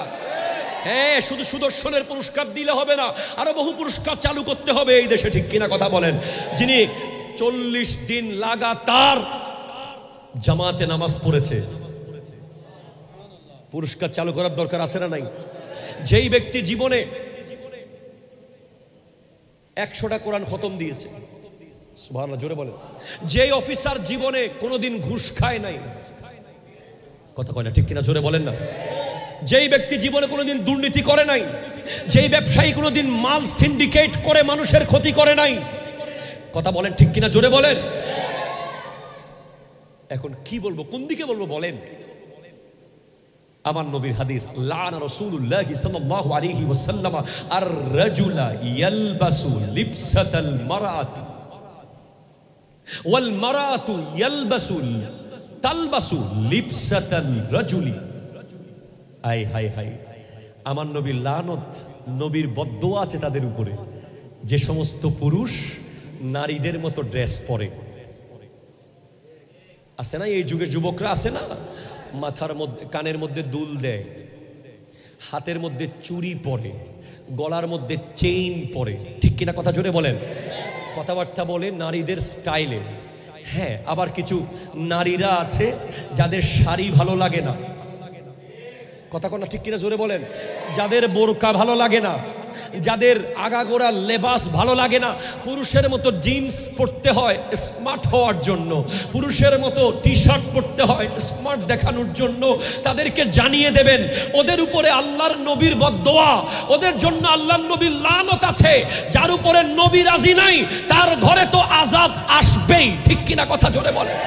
হ্যাঁ, শুধু সুদর্শনের পুরস্কার দিলে হবে না, আরো বহু পুরস্কার চালু করতে হবে এই দেশে। ঠিক কিনা কথা বলেন? যিনি 40 দিন লাগাতার জামাতে নামাজ পড়েছে, পুরস্কার চালু করার দরকার আছে না নাই? যেই ব্যক্তি জীবনে 100টা কোরআন খতম দিয়েছে, সুবহানাল্লাহ জোরে বলেন। যেই অফিসার জীবনে কোনোদিন ঘুষ খায় নাই, কথা কয় না, ঠিক কিনা জোরে বলেন না? যেই ব্যক্তি জীবনে কোনোদিন দুর্নীতি করে নাই, যেই ব্যবসায়ী কোনোদিন মাল সিন্ডিকেট করে মানুষের ক্ষতি করে নাই, কথা বলেন ঠিক কিনা জোরে বলেন। এখন কি বলবো, কোন দিকে বলবো বলেন? আমার নবীর হাদিস, লানা রাসূলুল্লাহ সাল্লাল্লাহু আলাইহি ওয়াসাল্লাম আর রাজুলা ইয়ালবাসু লিবসাতাল মারাতি ওয়াল মারাতু তালবাসু লিবসাতাল রাজুলি। আই হাই হাই, আমার নবীর লানত, নবীর বদদোয়া আছে তাদের উপরে যে সমস্ত পুরুষ নারীদের মতো ড্রেস পরে। আছে না এই যুগের যুবকরা, আছে না, মাথার মধ্যে কানের মধ্যে দুল দেয়, হাতের মধ্যে চুড়ি পরে, গলার মধ্যে চেইন পরে। ঠিক কিনা কথা জোরে বলেন? কথাবার্তা বলে নারীদের স্টাইলে। হ্যাঁ, আবার কিছু নারীরা আছে যাদের শাড়ি ভালো লাগে না, কথা কোন ঠিক কিনা জোরে বলেন? যাদের বোরকা ভালো লাগে না, যাদের আগাগোড়া লেবাস ভালো লাগে না, পুরুষের মতো জিন্স পরতে হয় স্মার্ট হওয়ার জন্য, পুরুষের মতো টি শার্ট পরতে হয় স্মার্ট দেখানোর জন্য, তাদেরকে জানিয়ে দেবেন ওদের উপরে আল্লাহর নবীর বদদোয়া, ওদের জন্য আল্লাহর নবীর লানত আছে। যার উপরে নবী রাজি নাই তার ঘরে তো আযাব আসবেই। ঠিক কিনা কথা জোরে বলেন?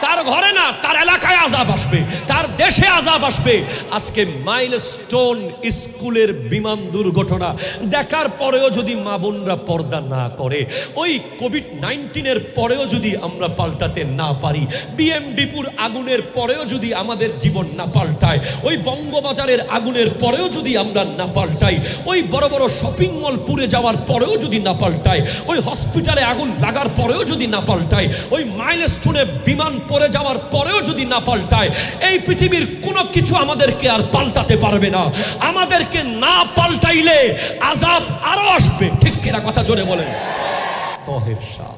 তার ঘরে না, তার এলাকায় আযাব আসবে, তার দেশে আযাব আসবে। আজকে মাইলস্টোন স্কুলের বিমান দুর্ঘটনা দেখার পরেও যদি মা বোনরা পর্দা না করে, ওই কোভিড-19 পরেও যদি আমরা পাল্টাতে না পারি, বিএমডিপুর আগুনের পরেও যদি আমাদের জীবন না পাল্টায়, ওই বঙ্গবাজারের আগুনের পরেও যদি আমরা না পাল্টাই, ওই বড় বড় শপিং মল পুড়ে যাওয়ার পরেও যদি না পাল্টায়, ওই হসপিটালে আগুন লাগার পরেও যদি না পাল্টায়, ওই মাইলস্টোনে বিমান পড়ে যাওয়ার পরেও যদি না পাল্টায়, এই পৃথিবীর কোনো কিছু আমাদেরকে আর পাল্টাতে পারবে না। আমাদেরকে না পাল্টাইলে আযাব আরো আসবে। ঠিক কিনা কথা জোরে বলেন? তহের শাহ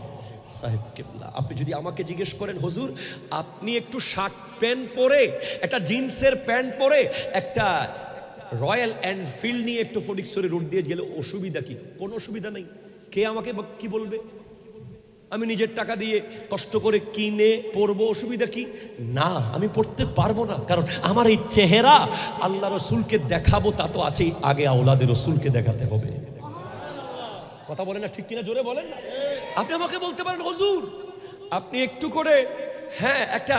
সাহেব কিবলা, আপনি যদি আমাকে জিজ্ঞেস করেন, হুজুর আপনি একটু শার্ট প্যান্ট পরে, একটা জিন্সের প্যান্ট পরে, একটা রয়্যাল এনফিল্ড নিয়ে একটু ফটিকছড়ি রোড দিয়ে গেলে অসুবিধা কি? কোনো অসুবিধা নেই। কে আমাকে কি বলবে? আমি নিজের টাকা দিয়ে কষ্ট করে কিনে পরবো, অসুবিধা কি? না, আমি পড়তে পারবো না, কারণ আমার এই চেহারা আল্লাহ রসুলকে দেখাবো তা তো আছেই, আগে আওলাদের রসুলকে দেখাতে হবে। কথা বলেন না, ঠিক কিনা জোরে বলেন না? আপনি আমাকে বলতে পারেন, হুজুর আপনি একটু করে, হ্যাঁ একটা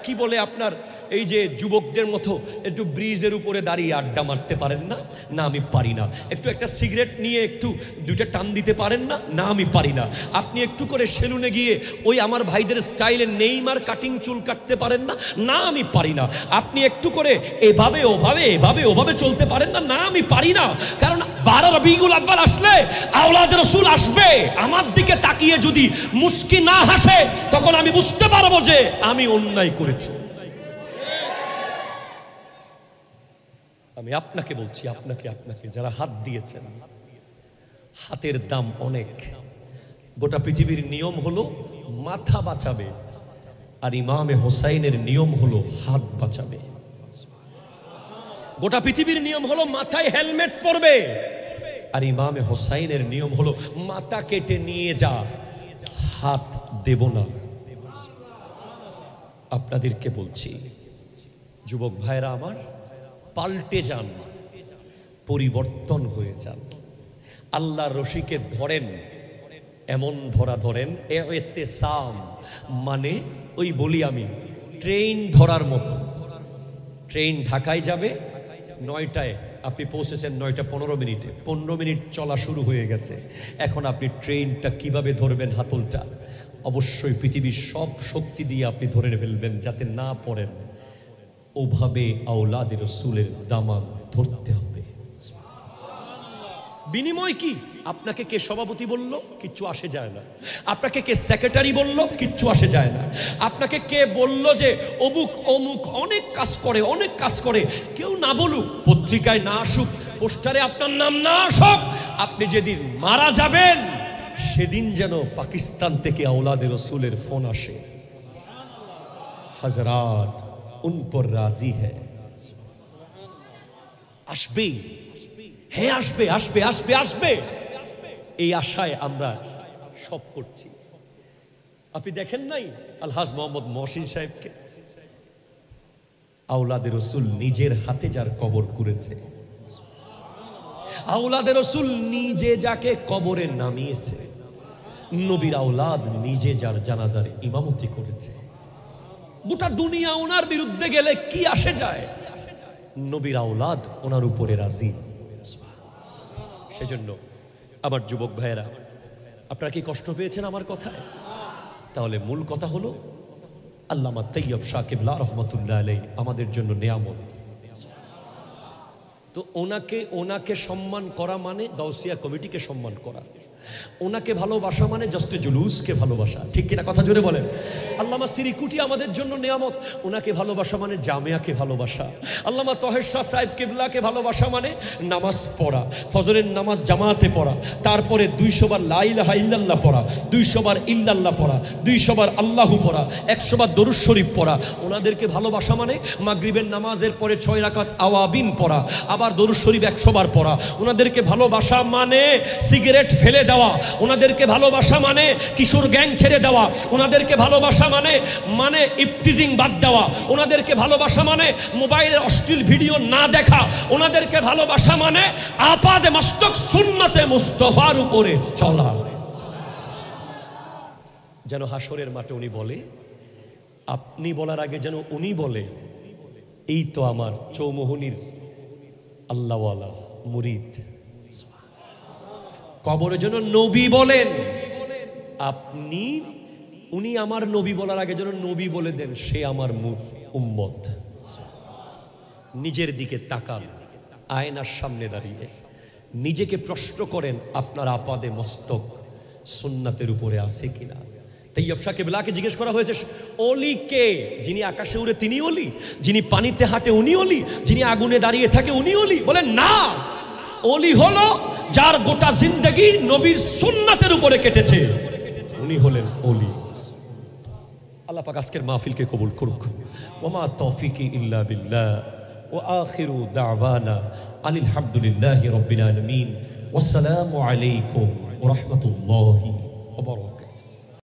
কি বলে আপনার এই যে যুবকদের মতো একটু ব্রিজের উপরে দাঁড়িয়ে আড্ডা মারতে পারেন না? না, আমি পারি না। একটু একটা সিগারেট নিয়ে একটু দুইটা টান দিতে পারেন না? না, আমি পারি না। আপনি একটু করে সেলুনে গিয়ে ওই আমার ভাইদের স্টাইলে নেইমার কাটিং চুল কাটতে পারেন না? না, আমি পারি না। আপনি একটু করে এভাবে ওভাবে চলতে পারেন না? না, আমি পারি না। কারণ 12 রবিউল আউয়াল আসলে আওলাদ রাসূল আসবে, আমার দিকে তাকিয়ে যদি মুস্কি না হাসে, তখন আমি বুঝতে পারবো যে আমি অন্যায় করেছি। আমি আপনাকে বলছি, আপনাকে যারা হাত দিয়েছেন, হাতের দাম অনেক। গোটা পৃথিবীর নিয়ম হলো মাথা বাঁচাবে, আর ইমামে হোসাইনের নিয়ম হলো হাত বাঁচাবে। গোটা পৃথিবীর নিয়ম হলো মাথায় হেলমেট পরবে, আর ইমামে হোসাইনের নিয়ম হলো মাথা কেটে নিয়ে যা, হাত দেব না। আপনাদেরকে বলছি, যুবক ভাইরা আমার, পাল্টে যান, পরিবর্তন হয়ে যান। আল্লাহর রশিকে ধরেন, এমন ধরেন ইতিসাম, মানে ওই বলি আমি ট্রেন ধরার মতো। ট্রেন ঢাকায় যাবে 9টায়, আপনি পৌঁছেছেন 9টা 15 মিনিটে, 15 মিনিট চলা শুরু হয়ে গেছে। এখন আপনি ট্রেনটা কিভাবে ধরবেন? হাতলটা অবশ্যই পৃথিবীর সব শক্তি দিয়ে আপনি ধরে ফেলবেন, যাতে না পড়েন। ওভাবে আওলাদের রাসূলের দামান ধরতে হবে। বিনিময় কি? আপনাকে কে সভাপতি বলল, কিচ্ছু আসে যায় না। আপনাকে কে সেক্রেটারি বলল, কিচ্ছু আসে যায় না। আপনাকে কে বলল যে অমুক অমুক অনেক কাজ করে, অনেক কাজ করে, কেউ না বলুক, পত্রিকায় না আসুক, পোস্টারে আপনার নাম না আসুক, আপনি যেদিন মারা যাবেন সেদিন যেন পাকিস্তান থেকে আওলাদে রসুলের ফোন আসে, হযরত উন পর রাজি হ্যায়। আসবে, হ্যাঁ আসবে, আসবে, আসবে, আসবে, এই আশায় আমরা সব করছি। আপনি দেখেন নাই আলহাজ মোহাম্মদ মহসিন সাহেবকে? আওলাদে রসুল নিজের হাতে যার কবর করেছে, আওলাদে রসুল নিজে যাকে কবরে নামিয়েছে, নবীর আওলাদ নিজে যার জানাজার ইমামতি করেছে, গোটা দুনিয়া ওনার বিরুদ্ধে গেলে কি আসে যায়, নবীর আওলাদ ওনার উপরে রাজি। সেজন্য আমার যুবক ভাইয়েরা, আপনারা কি কষ্ট পেয়েছেন আমার কথায়? তাহলে মূল কথা হলো আল্লামা তৈয়ব শাহ কিবলা রহমতুল্লাহ আলাইহি আমাদের জন্য নিয়ামত। তো ওনাকে সম্মান করা মানে গাউসিয়া কমিটিকে সম্মান করা, ওনাকে ভালোবাসা মানে জস্তে জুলুসকে ভালোবাসা, ঠিক কিনা কথা জোরে বলেন। আল্লামা সিরিকুটি আমাদের জন্য নিয়ামত, ওনাকে ভালোবাসা মানে জামিয়াকে ভালোবাসা। আল্লামা তহের শাহ সাহেব কিবলাকে ভালোবাসা মানে নামাজ পড়া, ফজরের নামাজ জামাতে পড়া, তারপরে 200 বার লা ইলাহা ইল্লাল্লাহ পড়া, 200 বার ইল্লাল্লাহ পড়া, 200 বার আল্লাহু পড়া, 100 বার দরুদ শরীফ পড়া। ওনাদেরকে ভালোবাসা মানে মাগরিবের নামাজের পরে 6 রাকাত আওয়াবিন পড়া, আবার দরুদ শরীফ 100 বার পড়া। ওনাদেরকে ভালোবাসা মানে সিগারেট ফেলে দেওয়া, ওনাদেরকে ভালোবাসা মানে কিশোর গ্যাং ছেড়ে দেওয়া, ওনাদেরকে ভালোবাসা মানে ইফতিজিং বাদ দেওয়া, ওনাদেরকে ভালোবাসা মানে মোবাইলের অশ্লীল ভিডিও না দেখা, ওনাদেরকে ভালোবাসা মানে আপাদে মস্তক সুন্নতে মুস্তাফার উপরে চলা। যেন হাসরের মাঠে উনি বলে, আপনি বলার আগে যেন উনি বলে, এই তো আমার চৌমোহনীর আল্লাহওয়ালা মুরিদ। কবরে যেন নবী বলেন, আপনি উনি আমার নবী বলার আগে যেন নবী বলে দেন, সে আমার উম্মত। নিজের দিকে তাকান, আয়নার সামনে দাঁড়িয়ে নিজেকে প্রশ্ন করেন, আপনার আপাদে মস্তক সুন্নাতের উপরে আছে কিনা। তৈয়ব শাহ কিবলাকে জিজ্ঞেস করা হয়েছে, অলি কে? যিনি আকাশে উড়ে তিনি অলি, যিনি পানিতে হাঁটে উনি অলি, যিনি আগুনে দাঁড়িয়ে থাকে উনি অলি? বলেন না, অলি হলো যার গোটা জিন্দেগি নবীর সুন্নাতের উপরে কেটেছে, উনি হলেন অলি। আল্লাহ পাক আজকের মাহফিলকে কবুল করুক। ওমা তৌফিকি ইল্লা বিল্লাহ ওয়া আখিরু দাওয়ানা আনিল হামদুলিল্লাহি রাব্বিল আলামিন। ওয়াসসালামু আলাইকুম ওয়া রাহমাতুল্লাহি ওয়া বারাকাতুহু।